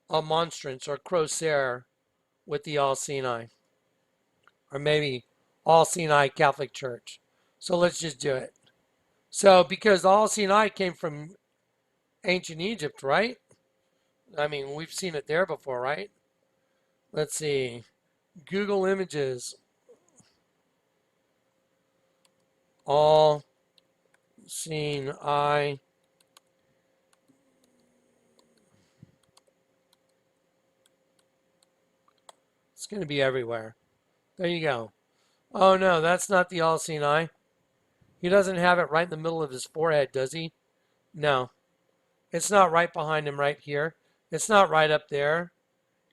a monstrance or crosier with the All-Seeing Eye. Or maybe All-Seeing Eye Catholic Church. So let's just do it. So because the All-Seeing Eye came from ancient Egypt, right? I mean, we've seen it there before, right? Let's see. Google Images. All-Seeing Eye. It's going to be everywhere. There you go. Oh no, that's not the All-Seeing Eye. He doesn't have it right in the middle of his forehead, does he? No. It's not right behind him right here. It's not right up there.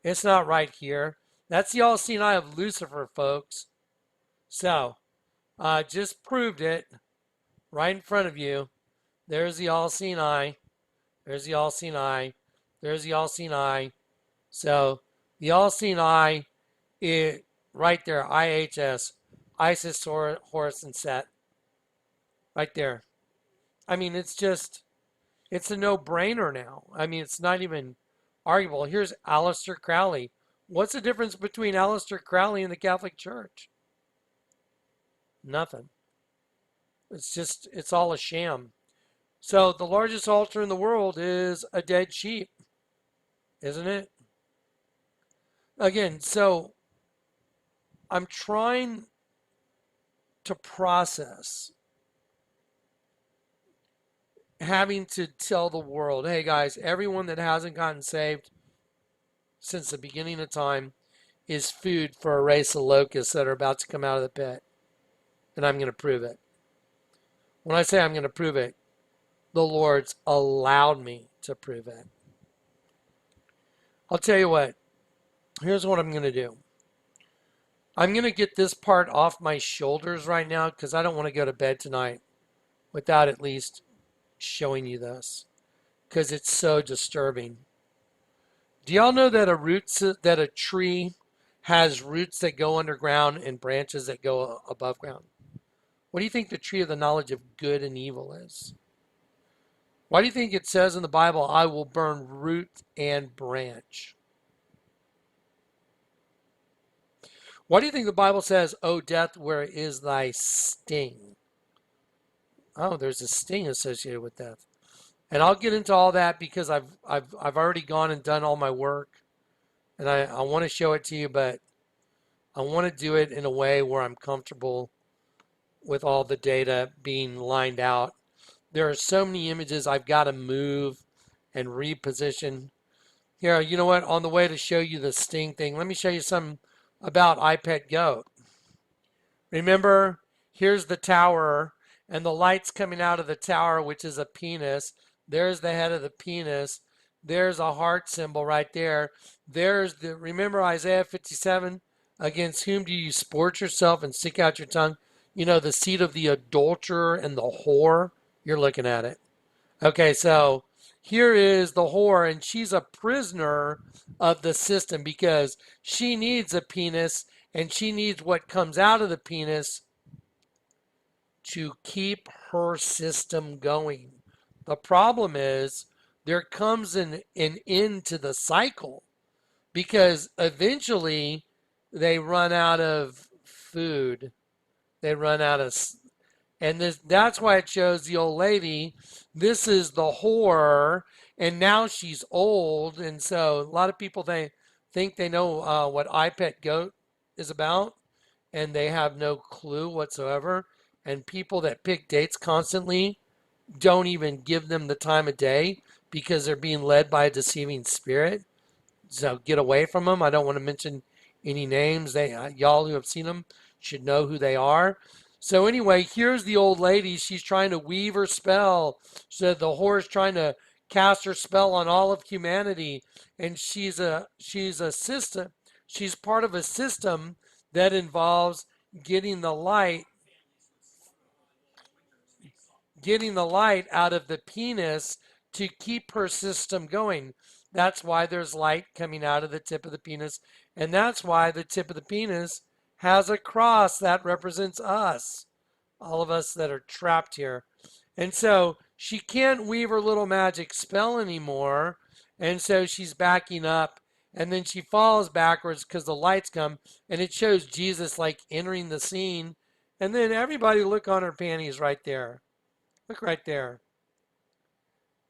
It's not right here. That's the All-Seeing Eye of Lucifer, folks. So, just proved it right in front of you. There's the All-Seeing Eye. There's the All-Seeing Eye. There's the All-Seeing Eye. So, the All-Seeing Eye is right there, IHS, Isis, Horus, and Set. Right there. I mean, it's a no-brainer now. I mean, it's not even arguable. Here's Aleister Crowley. What's the difference between Aleister Crowley and the Catholic Church? Nothing. It's all a sham. So the largest altar in the world is a dead sheep, isn't it? Again, so I'm trying to process having to tell the world, hey guys, everyone that hasn't gotten saved since the beginning of time is food for a race of locusts that are about to come out of the pit. And I'm going to prove it. When I say I'm going to prove it, the Lord's allowed me to prove it. I'll tell you what, here's what I'm going to do. I'm going to get this part off my shoulders right now because I don't want to go to bed tonight without at least showing you this because it's so disturbing. Do y'all know that a tree has roots that go underground and branches that go above ground? What do you think the tree of the knowledge of good and evil is? Why do you think it says in the Bible, I will burn root and branch? Why do you think the Bible says, O death, where is thy sting? Oh, there's a sting associated with death. And I'll get into all that because I've already gone and done all my work. And I want to show it to you, but I want to do it in a way where I'm comfortable with all the data being lined out. There are so many images I've got to move and reposition. Here, you know what? On the way to show you the sting thing, let me show you something about iPet Goat. Remember, here's the tower, and the light's coming out of the tower, which is a penis. There's the head of the penis. There's a heart symbol right there. Remember Isaiah 57? Against whom do you sport yourself and stick out your tongue? You know, the seed of the adulterer and the whore. You're looking at it. Okay, so here is the whore, and she's a prisoner of the system because she needs a penis and she needs what comes out of the penis to keep her system going. The problem is there comes an end to the cycle because eventually they run out of food. They run out of, and that's why it shows the old lady. This is the whore, and now she's old, and so a lot of people think they know what iPet Goat is about, and they have no clue whatsoever. And people that pick dates constantly don't even give them the time of day because they're being led by a deceiving spirit. So get away from them. I don't want to mention any names. Y'all who have seen them should know who they are. So anyway, here's the old lady. She's trying to weave her spell. So the whore is trying to cast her spell on all of humanity, and she's a system. She's part of a system that involves getting the light out of the penis to keep her system going. That's why there's light coming out of the tip of the penis, and that's why the tip of the penis has a cross that represents us, all of us that are trapped here. And so she can't weave her little magic spell anymore, and so she's backing up, and then she falls backwards because the lights come, and it shows Jesus like entering the scene, and then everybody look on her panties right there. Look right there.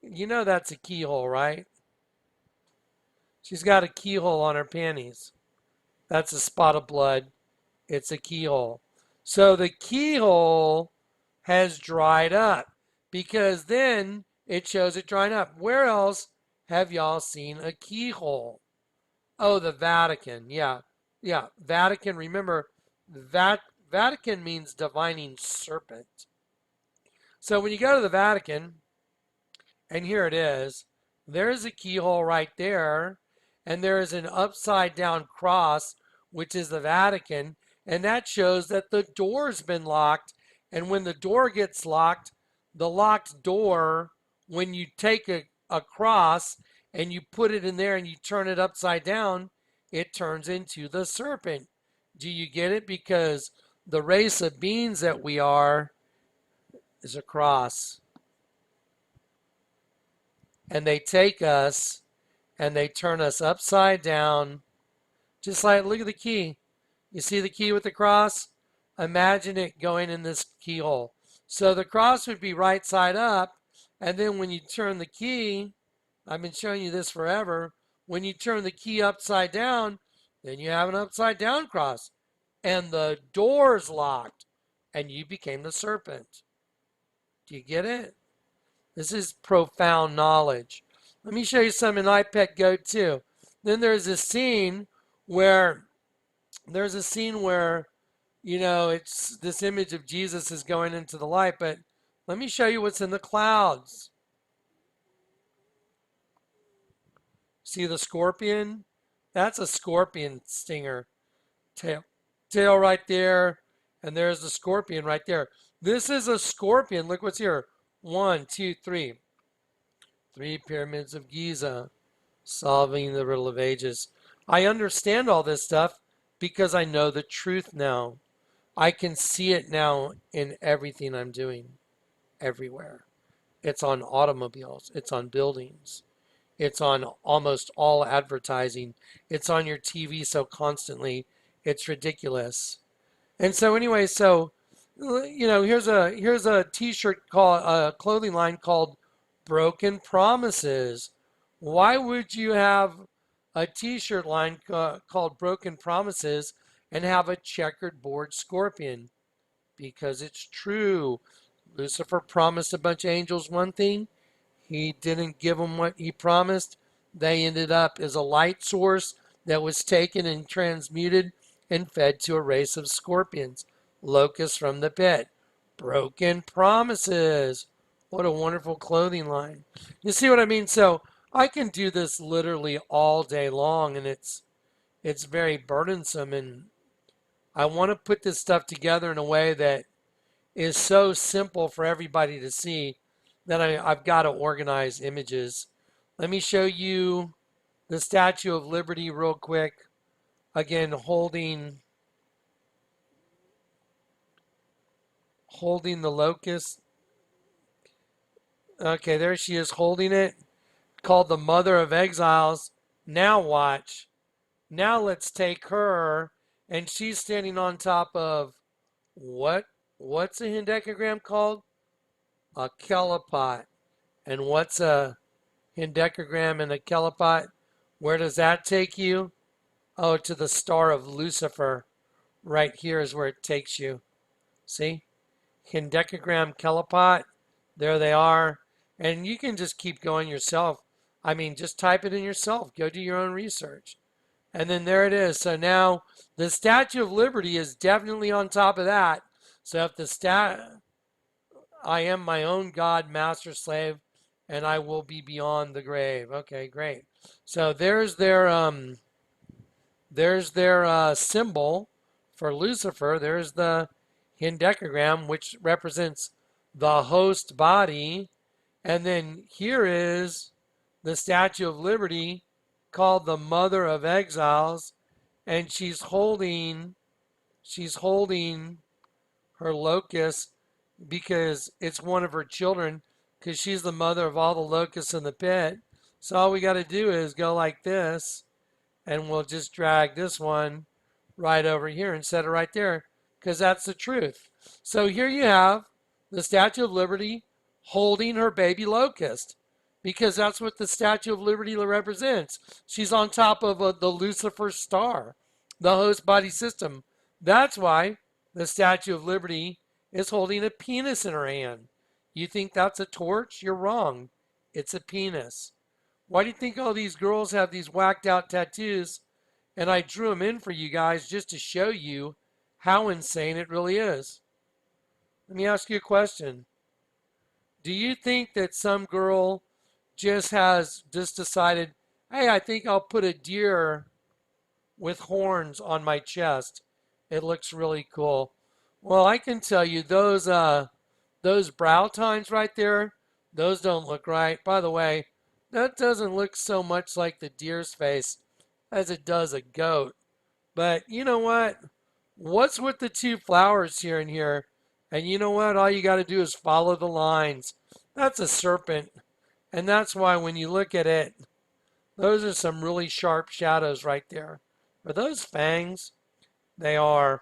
You know that's a keyhole, right? She's got a keyhole on her panties. That's a spot of blood. It's a keyhole. So the keyhole has dried up because then it shows it drying up. Where else have y'all seen a keyhole? Oh, the Vatican. Yeah. Yeah. Vatican. Remember, Vatican means divining serpent. So when you go to the Vatican, and here it is, there's a keyhole right there, and there is an upside down cross, which is the Vatican, and that shows that the door's been locked. And when the door gets locked, the locked door, when you take a cross and you put it in there and you turn it upside down, it turns into the serpent. Do you get it? Because the race of beings that we are is a cross. And they take us and they turn us upside down. Just like, look at the key. You see the key with the cross? Imagine it going in this keyhole. So the cross would be right side up, and then when you turn the key, I've been showing you this forever, when you turn the key upside down, then you have an upside down cross. And the door's locked, and you became the serpent. Do you get it? This is profound knowledge. Let me show you some in iPet Go 2. Then there's a scene where it's this image of Jesus is going into the light, but let me show you what's in the clouds. See the scorpion? That's a scorpion stinger. Tail right there, and there's the scorpion right there. This is a scorpion. Look what's here. 1, 2, 3. 3 pyramids of Giza, solving the riddle of ages. I understand all this stuff because I know the truth now. I can see it now in everything I'm doing, everywhere. It's on automobiles. It's on buildings. It's on almost all advertising. It's on your TV so constantly. It's ridiculous. And so anyway, here's a T-shirt called a clothing line called Broken Promises. Why would you have a T-shirt line called Broken Promises and have a checkered board scorpion? Because it's true. Lucifer promised a bunch of angels one thing. He didn't give them what he promised. They ended up as a light source that was taken and transmuted and fed to a race of scorpions, locusts from the pit. Broken promises. What a wonderful clothing line. You see what I mean? So I can do this literally all day long, and it's very burdensome, and I want to put this stuff together in a way that is so simple for everybody to see that I've got to organize images. Let me show you the Statue of Liberty real quick. Again, holding the locust. Okay, there she is holding it. Called the Mother of Exiles. Now watch. Now let's take her, and she's standing on top of what's a hendecagram called? A kelipot. And what's a hendecagram and a kelipot? Where does that take you? Oh, to the star of Lucifer. Right here is where it takes you. See? Hendecagram, kelipot. There they are. And you can just keep going yourself. I mean, just type it in yourself. Go do your own research. And then there it is. So now the Statue of Liberty is definitely on top of that. So if I am my own God, master, slave, and I will be beyond the grave. Okay, great. So there's their symbol for Lucifer. There's the hendecagram, which represents the host body. And then here is the Statue of Liberty called the Mother of Exiles. And she's holding her locust because it's one of her children, because she's the mother of all the locusts in the pit. So all we got to do is go like this, and we'll just drag this one right over here and set it right there, because that's the truth. So here you have the Statue of Liberty holding her baby locust, because that's what the Statue of Liberty represents. She's on top of the Lucifer star, the host body system. That's why the Statue of Liberty is holding a penis in her hand. You think that's a torch? You're wrong. It's a penis. Why do you think all these girls have these whacked out tattoos? And I drew them in for you guys just to show you how insane it really is. Let me ask you a question. Do you think that some girl just decided, hey, I think I'll put a deer with horns on my chest. It looks really cool. Well, I can tell you those brow tines right there, those don't look right. By the way, that doesn't look so much like the deer's face as it does a goat. But you know what? What's with the two flowers here and here? And you know what? All you got to do is follow the lines. That's a serpent. And that's why when you look at it, those are some really sharp shadows right there. Are those fangs? They are.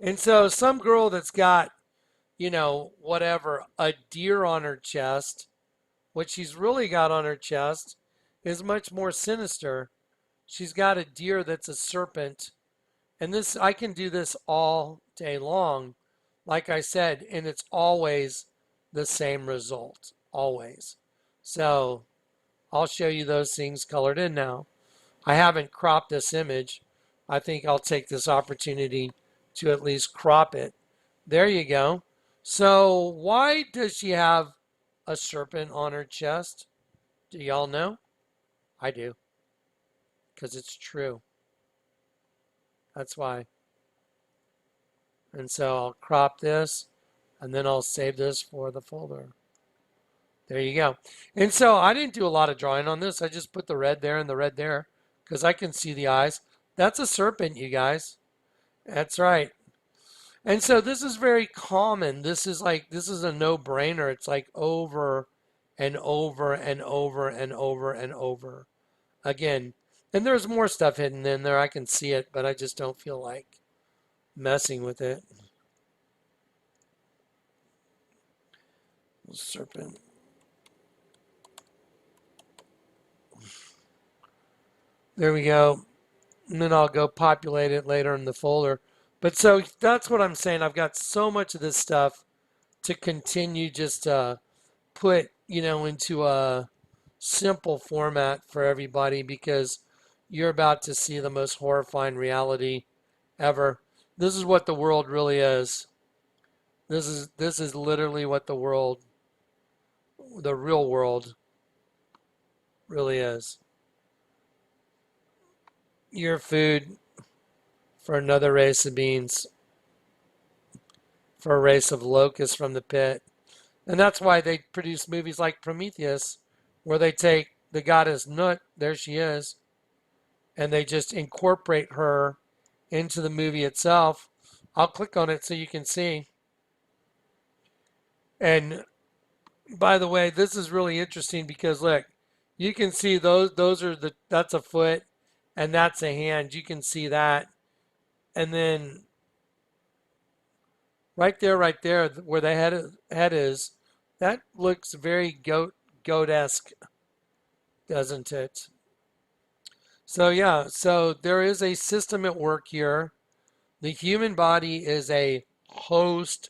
And so some girl that's got, whatever, a deer on her chest, what she's really got on her chest is much more sinister. She's got a deer that's a serpent. And this, I can do this all day long, like I said, and it's always the same result, always. So I'll show you those things colored in now. I haven't cropped this image. I think I'll take this opportunity to at least crop it. There you go. So why does she have a serpent on her chest? Do y'all know? I do. Because it's true. That's why. And so I'll crop this and then I'll save this for the folder. There you go. And so I didn't do a lot of drawing on this. I just put the red there and the red there because I can see the eyes. That's a serpent, you guys. That's right. And so this is very common. This is a no-brainer. It's like over and over and over and over and over again. And there's more stuff hidden in there. I can see it, but I just don't feel like messing with it. Serpent. There we go. And then I'll go populate it later in the folder. But so that's what I'm saying. I've got so much of this stuff to continue just to put, into a simple format for everybody because you're about to see the most horrifying reality ever. This is what the world really is. This is literally what the real world really is. Your food for another race of beings, for a race of locusts from the pit. And that's why they produce movies like Prometheus, where they take the goddess Nut, there she is, and they just incorporate her into the movie itself. I'll click on it so you can see. And by the way, this is really interesting because look, you can see that's a foot and that's a hand. You can see that. And then right there, where the head is, that looks very goat-esque, doesn't it? So yeah, so there is a system at work here. The human body is a host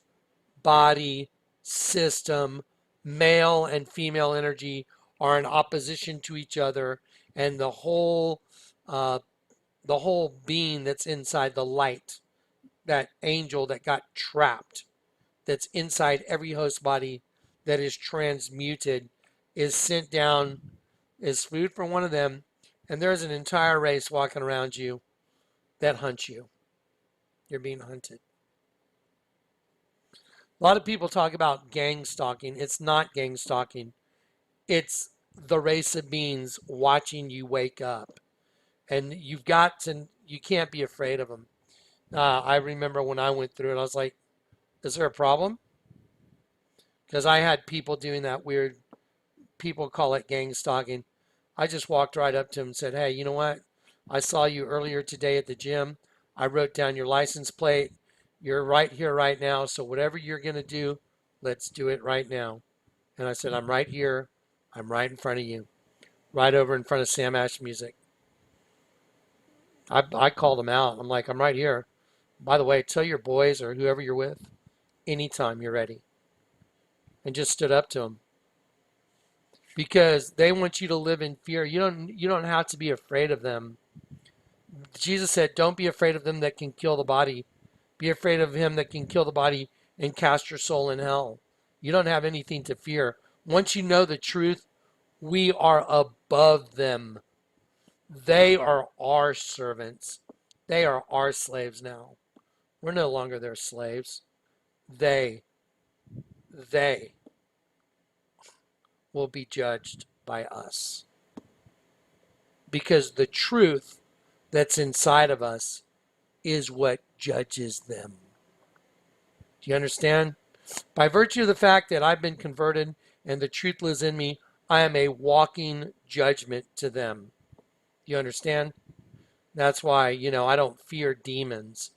body system. Male and female energy are in opposition to each other, and uh, the whole being that's inside the light, that angel that got trapped, that's inside every host body that is transmuted, is sent down as food for one of them, and there's an entire race walking around you that hunts you. You're being hunted. A lot of people talk about gang stalking. It's not gang stalking. It's the race of beings watching you wake up. And you can't be afraid of them. I remember when I went through it, I was like, is there a problem? Because I had people doing that weird, people call it gang stalking. I just walked right up to him and said, hey, you know what? I saw you earlier today at the gym. I wrote down your license plate. You're right here right now. So whatever you're going to do, let's do it right now. And I said, I'm right here. I'm right in front of you. Right over in front of Sam Ash Music. I called him out. I'm like, I'm right here. By the way, tell your boys or whoever you're with, anytime you're ready. And just stood up to him. Because they want you to live in fear. You don't have to be afraid of them. Jesus said, don't be afraid of them that can kill the body. Be afraid of him that can kill the body and cast your soul in hell. You don't have anything to fear. Once you know the truth, we are above them. They are our servants. They are our slaves now. We're no longer their slaves. They will be judged by us. Because the truth that's inside of us is what judges them. Do you understand? By virtue of the fact that I've been converted and the truth lives in me, I am a walking judgment to them. Do you understand? That's why, I don't fear demons.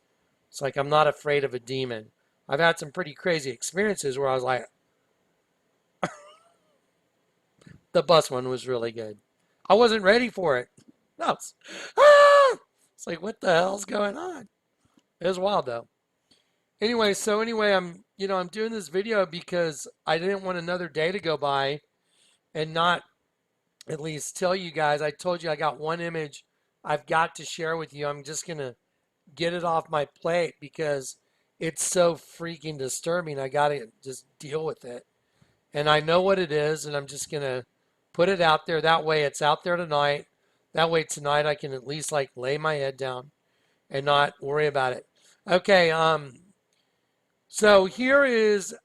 It's like I'm not afraid of a demon. I've had some pretty crazy experiences where I was like, the bus one was really good. I wasn't ready for it. No, it's like, what the hell's going on? It was wild though. Anyway, I'm doing this video because I didn't want another day to go by and not at least tell you guys. I told you I got one image I've got to share with you. I'm just gonna get it off my plate because it's so freaking disturbing. I gotta just deal with it. And I know what it is, and I'm just gonna put it out there. That way it's out there tonight. That way tonight I can at least like lay my head down and not worry about it. Okay, so here is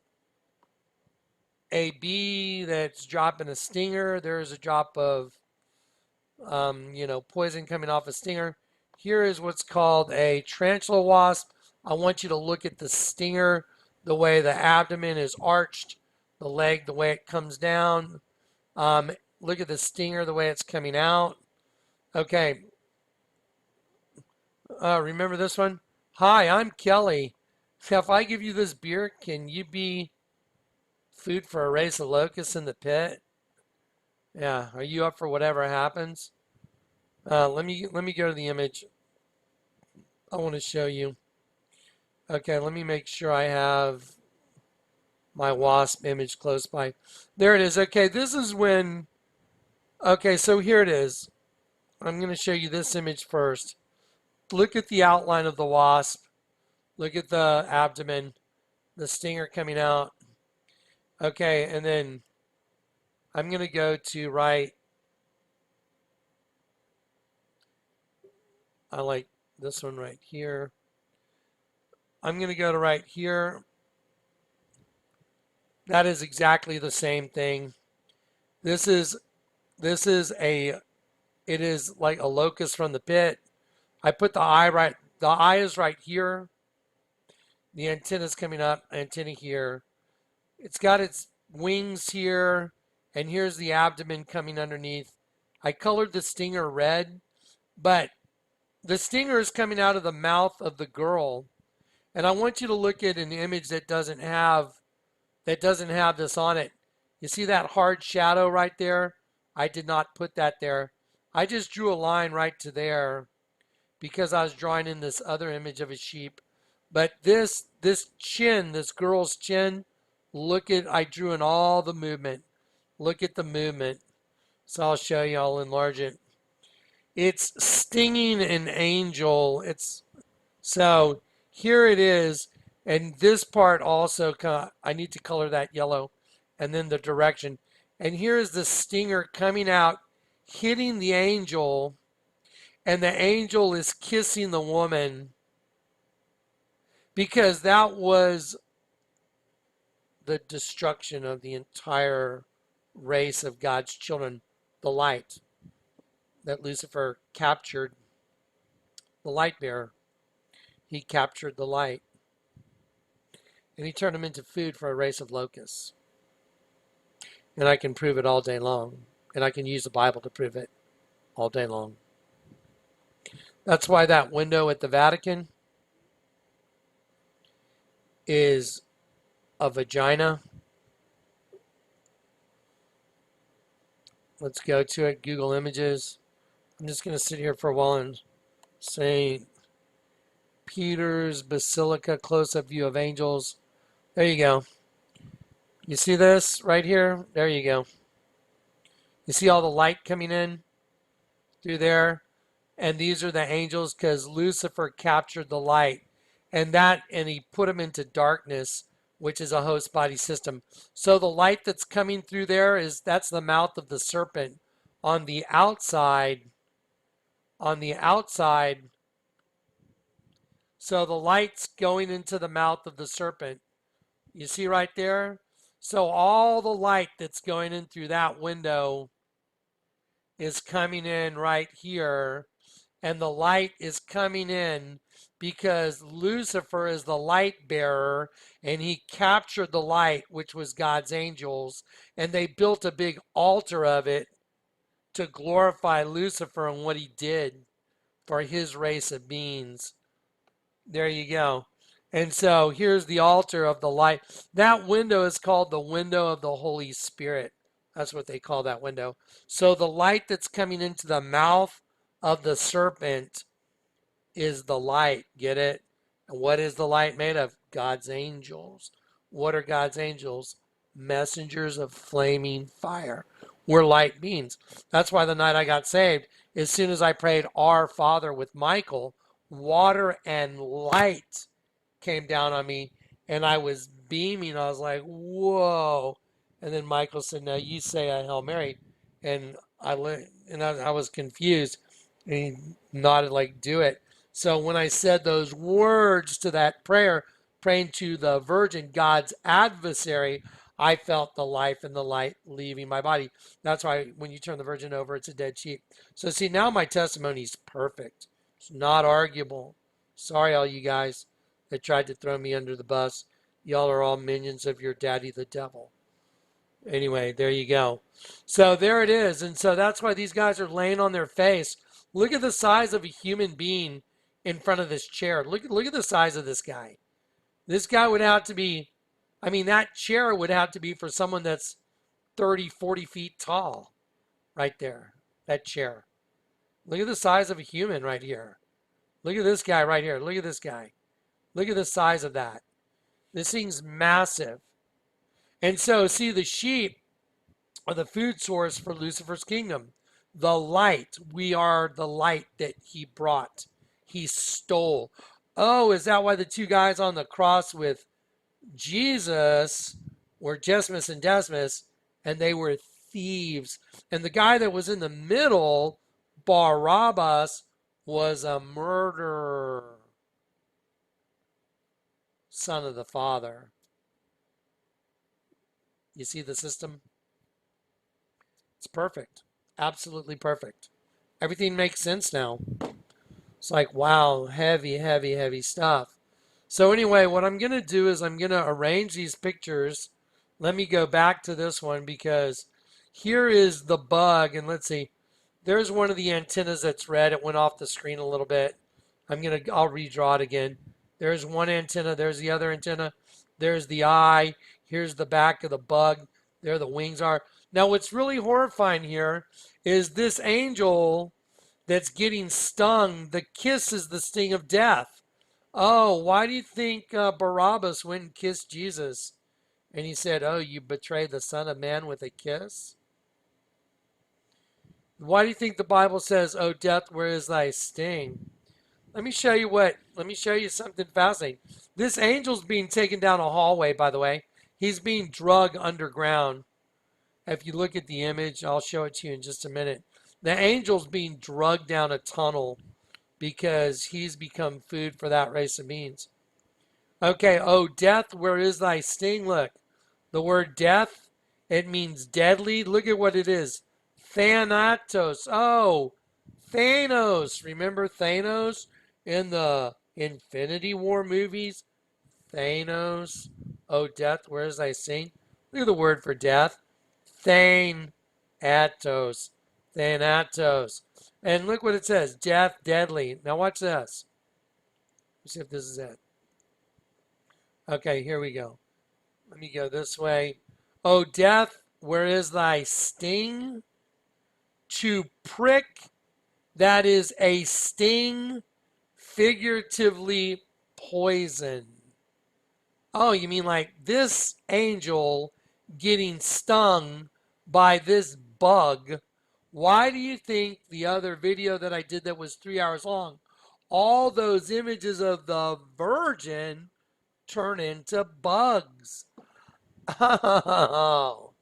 a bee that's dropping a stinger. There's a drop of poison coming off a stinger. Here is what's called a tarantula wasp. I want you to look at the stinger, the way the abdomen is arched, the leg, the way it comes down. Look at the stinger, the way it's coming out. Okay. Remember this one? Hi, I'm Kelly. If I give you this beer, can you be food for a race of locusts in the pit? Yeah. Are you up for whatever happens? Let me go to the image. I want to show you. Okay, let me make sure I have my wasp image close by. There it is. Okay, this is when. Okay, so here it is. I'm going to show you this image first. Look at the outline of the wasp. Look at the abdomen, the stinger coming out. Okay, and then I'm going to go to right. I like this one right here. I'm going to go to right here. That is exactly the same thing. This is it is like a locust from the pit. I put the eye is right here. The antenna's coming up, antenna here. It's got its wings here, and here's the abdomen coming underneath. I colored the stinger red, but the stinger is coming out of the mouth of the girl. And I want you to look at an image that doesn't have this on it. You see that hard shadow right there? I did not put that there. I just drew a line right to there because I was drawing in this other image of a sheep. But this chin, this girl's chin, I drew in all the movement. Look at the movement. So I'll show you, I'll enlarge it. It's stinging an angel. So here it is. And this part also, I need to color that yellow, and then the direction. And here is the stinger coming out, hitting the angel, and the angel is kissing the woman because that was the destruction of the entire race of God's children, the light that Lucifer captured, the light bearer. He captured the light. And he turned them into food for a race of locusts. And I can prove it all day long. And I can use the Bible to prove it all day long. That's why that window at the Vatican is a vagina. Let's go to it, Google Images. I'm just going to sit here for a while and say Peter's Basilica close-up view of angels. There you go. You see this right here? There you go. You see all the light coming in through there? And these are the angels because Lucifer captured the light. And he put them into darkness, which is a host body system. So the light that's coming through there that's the mouth of the serpent. On the outside, so the light's going into the mouth of the serpent. You see right there? So all the light that's going in through that window is coming in right here. And the light is coming in because Lucifer is the light bearer and he captured the light, which was God's angels. And they built a big altar of it to glorify Lucifer and what he did for his race of beings. There you go. And so here's the altar of the light. That window is called the window of the Holy Spirit. That's what they call that window. So the light that's coming into the mouth of the serpent is the light. Get it? And what is the light made of? God's angels. What are God's angels? Messengers of flaming fire. We're light beings. That's why the night I got saved, as soon as I prayed Our Father with Michael, water and light came down on me and I was beaming. I was like, whoa. And then Michael said, now you say a Hail Mary. And I was confused. And he nodded like, do it. So when I said those words to that prayer, praying to the Virgin, God's adversary, I felt the life and the light leaving my body. That's why when you turn the Virgin over, it's a dead sheep. So see, now my testimony is perfect. It's not arguable. Sorry, all you guys that tried to throw me under the bus. Y'all are all minions of your daddy, the devil. Anyway, there you go. So there it is. And so that's why these guys are laying on their face. Look at the size of a human being in front of this chair. Look at the size of this guy. This guy would have to be, I mean, that chair would have to be for someone that's 30, 40 feet tall right there. That chair. Look at the size of a human right here. Look at this guy right here. Look at this guy. Look at the size of that. This thing's massive. And so, see, the sheep are the food source for Lucifer's kingdom. The light. We are the light that he brought. He stole. Oh, is that why the two guys on the cross with Jesus were Gesmus and Decimus, and they were thieves? And the guy that was in the middle, Barabbas, was a murderer, son of the Father. You see the system? It's perfect. Absolutely perfect. Everything makes sense now. It's like, wow, heavy, heavy, heavy stuff. So anyway, what I'm going to do is I'm going to arrange these pictures. Let me go back to this one because here is the bug. And let's see. There's one of the antennas that's red. It went off the screen a little bit. I'll redraw it again. There's one antenna. There's the other antenna. There's the eye. Here's the back of the bug. There the wings are. Now what's really horrifying here is this angel that's getting stung. The kiss is the sting of death. Oh, why do you think Barabbas went and kissed Jesus? And he said, oh, you betrayed the Son of Man with a kiss? Why do you think the Bible says, oh, death, where is thy sting? Let me show you something fascinating. This angel's being taken down a hallway, by the way. He's being drugged underground. If you look at the image, I'll show it to you in just a minute. The angel's being drugged down a tunnel because he's become food for that race of beings. Okay, oh, death, where is thy sting? Look, the word death, it means deadly. Look at what it is. Thanatos. Oh, Thanos. Remember Thanos in the Infinity War movies? Thanos. Oh, death, where is thy sting? Look at the word for death. Thanatos. Thanatos. And look what it says. Death, deadly. Now watch this. Let's see if this is it. Okay, here we go. Let me go this way. Oh, death, where is thy sting? To prick, that is a sting, figuratively poison. Oh, you mean like this angel getting stung by this bug? Why do you think the other video that I did that was 3 hours long, all those images of the Virgin turn into bugs? Oh,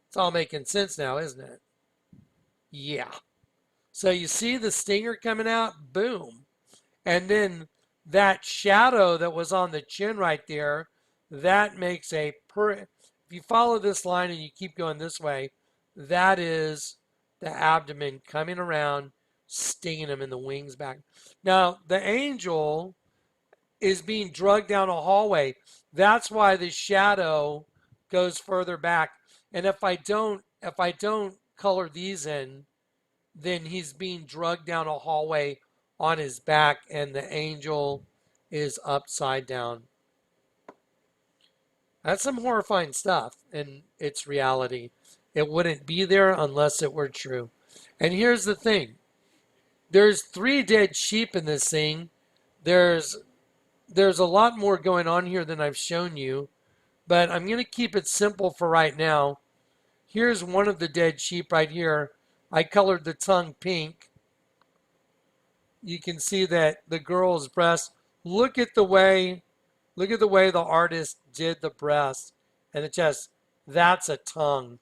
it's all making sense now, isn't it? Yeah. So you see the stinger coming out? Boom. And then that shadow that was on the chin right there, that makes a if you follow this line and you keep going this way, that is the abdomen coming around, stinging him in the wings back. Now, the angel is being drugged down a hallway. That's why the shadow goes further back. And if I don't color these in, then he's being drugged down a hallway on his back, and the angel is upside down. That's some horrifying stuff, and it's reality. It wouldn't be there unless it were true. And here's the thing. There's 3 dead sheep in this thing. There's a lot more going on here than I've shown you, but I'm going to keep it simple for right now. Here's one of the dead sheep right here. I colored the tongue pink. You can see that the girl's breast, look at the way the artist did the breast and the chest. That's a tongue.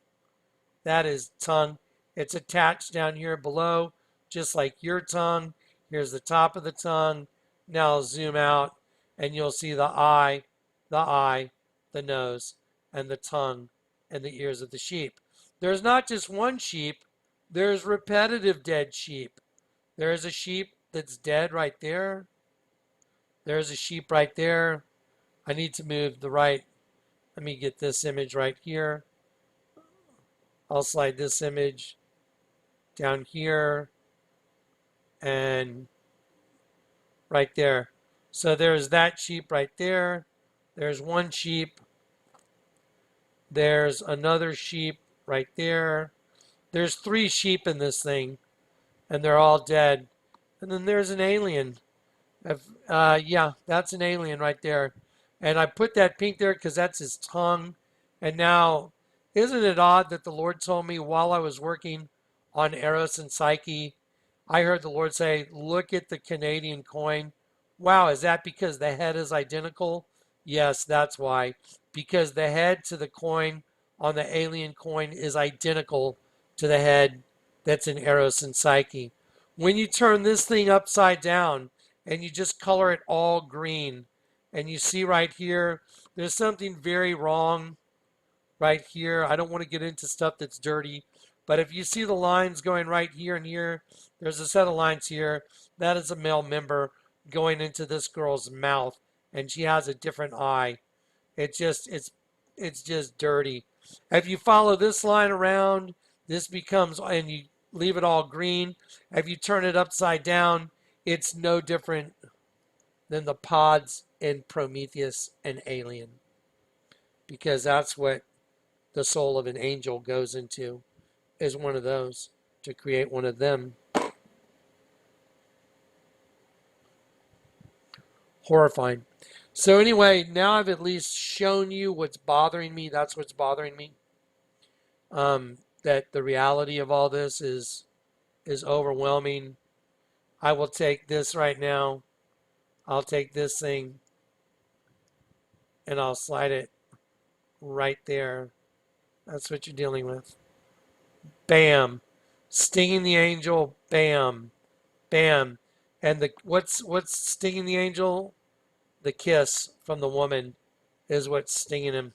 That is tongue. It's attached down here below, just like your tongue. Here's the top of the tongue. Now I'll zoom out and you'll see the eye, the nose, and the tongue and the ears of the sheep. There's not just one sheep, there's repetitive dead sheep. There is a sheep that's dead right there. There's a sheep right there. I need to move the right. Let me get this image right here. I'll slide this image down here and right there. So there's that sheep right there. There's one sheep. There's another sheep right there. There's 3 sheep in this thing, and they're all dead. And then there's an alien. Yeah, that's an alien right there. And I put that pink there because that's his tongue. And now, isn't it odd that the Lord told me while I was working on Eros and Psyche, I heard the Lord say, look at the Canadian coin. Wow, is that because the head is identical? Yes, that's why. Because the head to the coin on the alien coin is identical to the head that's in Eros and Psyche. When you turn this thing upside down and you just color it all green, and you see right here, there's something very wrong right here. I don't want to get into stuff that's dirty, but if you see the lines going right here and here, there's a set of lines here. That is a male member going into this girl's mouth, and she has a different eye. It's just dirty. If you follow this line around, this becomes, and you leave it all green. If you turn it upside down, it's no different than the pods in Prometheus and Alien, because that's what the soul of an angel goes into, is one of those, to create one of them. Horrifying. So anyway, now I've at least shown you what's bothering me. That's what's bothering me. That the reality of all this is overwhelming. I will take this right now. I'll take this thing and I'll slide it right there. That's what you're dealing with. Bam. Stinging the angel. Bam. Bam. And what's stinging the angel? The kiss from the woman is what's stinging him.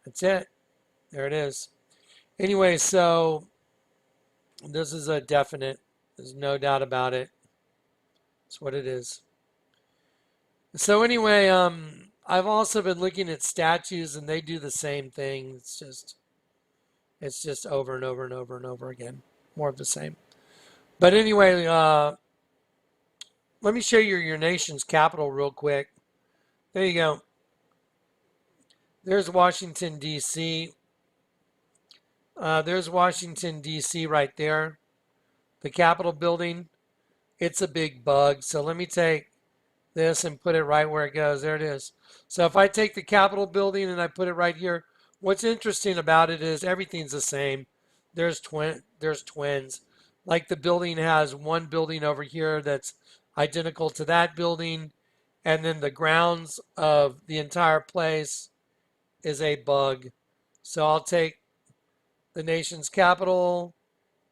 That's it. There it is. Anyway, so this is a definite. There's no doubt about it. That's what it is. So anyway, I've also been looking at statues, and they do the same thing. It's just over and over and over and over again. More of the same. But anyway, let me show you your nation's capital real quick. There you go. There's Washington, D.C. There's Washington, D.C. right there. The Capitol building. It's a big bug. So let me take this and put it right where it goes. There it is. So if I take the Capitol building and I put it right here, what's interesting about it is everything's the same. There's twins. Like the building has one building over here that's identical to that building, and then the grounds of the entire place is a bug. So I'll take the nation's capital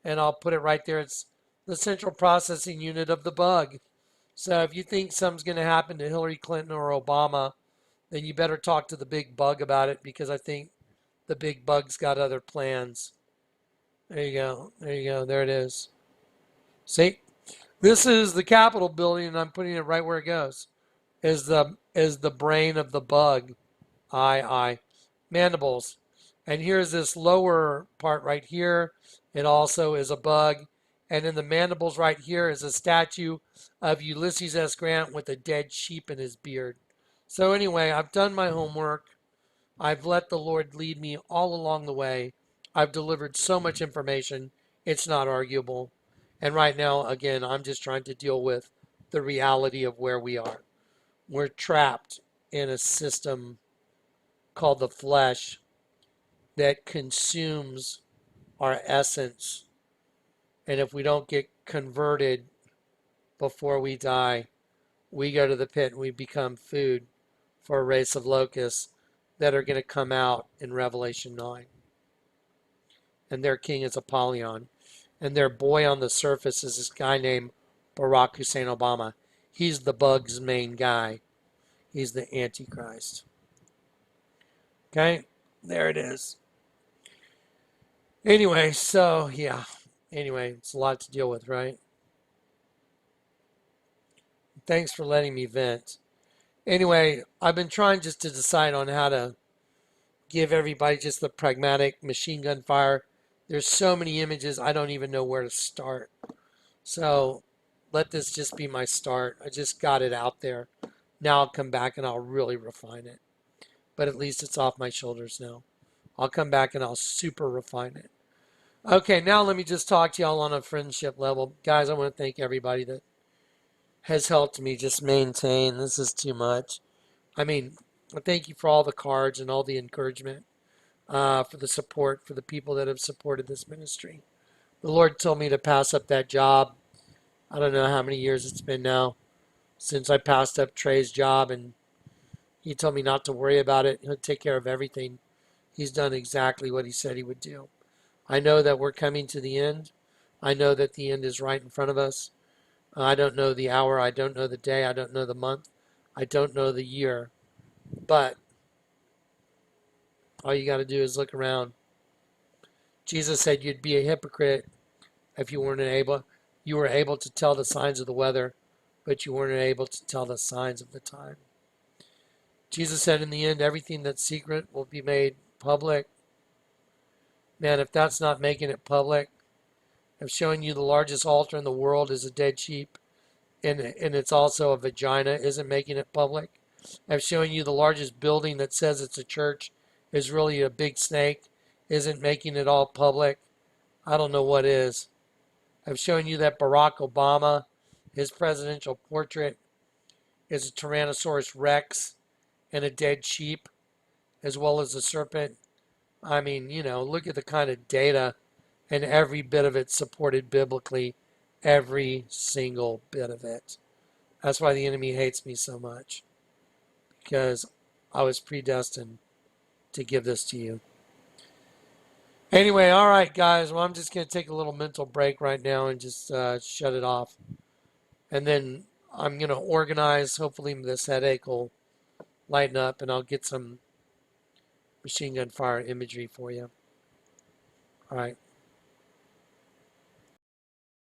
and I'll put it right there. It's the central processing unit of the bug. So if you think something's going to happen to Hillary Clinton or Obama, then you better talk to the big bug about it, because I think the big bug's got other plans. There you go. There you go. There it is. See? This is the Capitol building, and I'm putting it right where it goes. Is the brain of the bug. Eye. Mandibles. And here's this lower part right here. It also is a bug. And in the mandibles right here is a statue of Ulysses S. Grant with a dead sheep in his beard. So anyway, I've done my homework. I've let the Lord lead me all along the way. I've delivered so much information, it's not arguable. And right now, again, I'm just trying to deal with the reality of where we are. We're trapped in a system called the flesh that consumes our essence. And if we don't get converted before we die, we go to the pit and we become food for a race of locusts that are going to come out in Revelation 9. And their king is Apollyon. And their boy on the surface is this guy named Barack Hussein Obama. He's the bug's main guy. He's the Antichrist. Okay? There it is. Anyway, so yeah. Anyway, it's a lot to deal with, right? Thanks for letting me vent. Anyway, I've been trying just to decide on how to give everybody just the pragmatic machine gun fire. There's so many images, I don't even know where to start. So let this just be my start. I just got it out there. Now I'll come back and I'll really refine it. But at least it's off my shoulders now. I'll come back and I'll super refine it. Okay, now let me just talk to y'all on a friendship level. Guys, I want to thank everybody that has helped me just maintain. This is too much. I mean, thank you for all the cards and all the encouragement, for the support, for the people that have supported this ministry. The Lord told me to pass up that job. I don't know how many years it's been now since I passed up Trey's job, and he told me not to worry about it. He'll take care of everything. He's done exactly what he said he would do. I know that we're coming to the end. I know that the end is right in front of us. I don't know the hour. I don't know the day. I don't know the month. I don't know the year. But all you got to do is look around. Jesus said you'd be a hypocrite if you weren't able. You were able to tell the signs of the weather, but you weren't able to tell the signs of the time. Jesus said in the end, everything that's secret will be made public. Man, if that's not making it public, if showing you the largest altar in the world is a dead sheep, and it's also a vagina, isn't making it public. If showing you the largest building that says it's a church is really a big snake, isn't making it all public, I don't know what is. I've shown you that Barack Obama, his presidential portrait, is a Tyrannosaurus Rex and a dead sheep, as well as a serpent. I mean, look at the kind of data, and every bit of it supported biblically. Every single bit of it. That's why the enemy hates me so much, because I was predestined to give this to you. Anyway, all right, guys. Well, I'm just going to take a little mental break right now and just shut it off. And then I'm going to organize. Hopefully this headache will lighten up and I'll get some machine gun fire imagery for you. All right.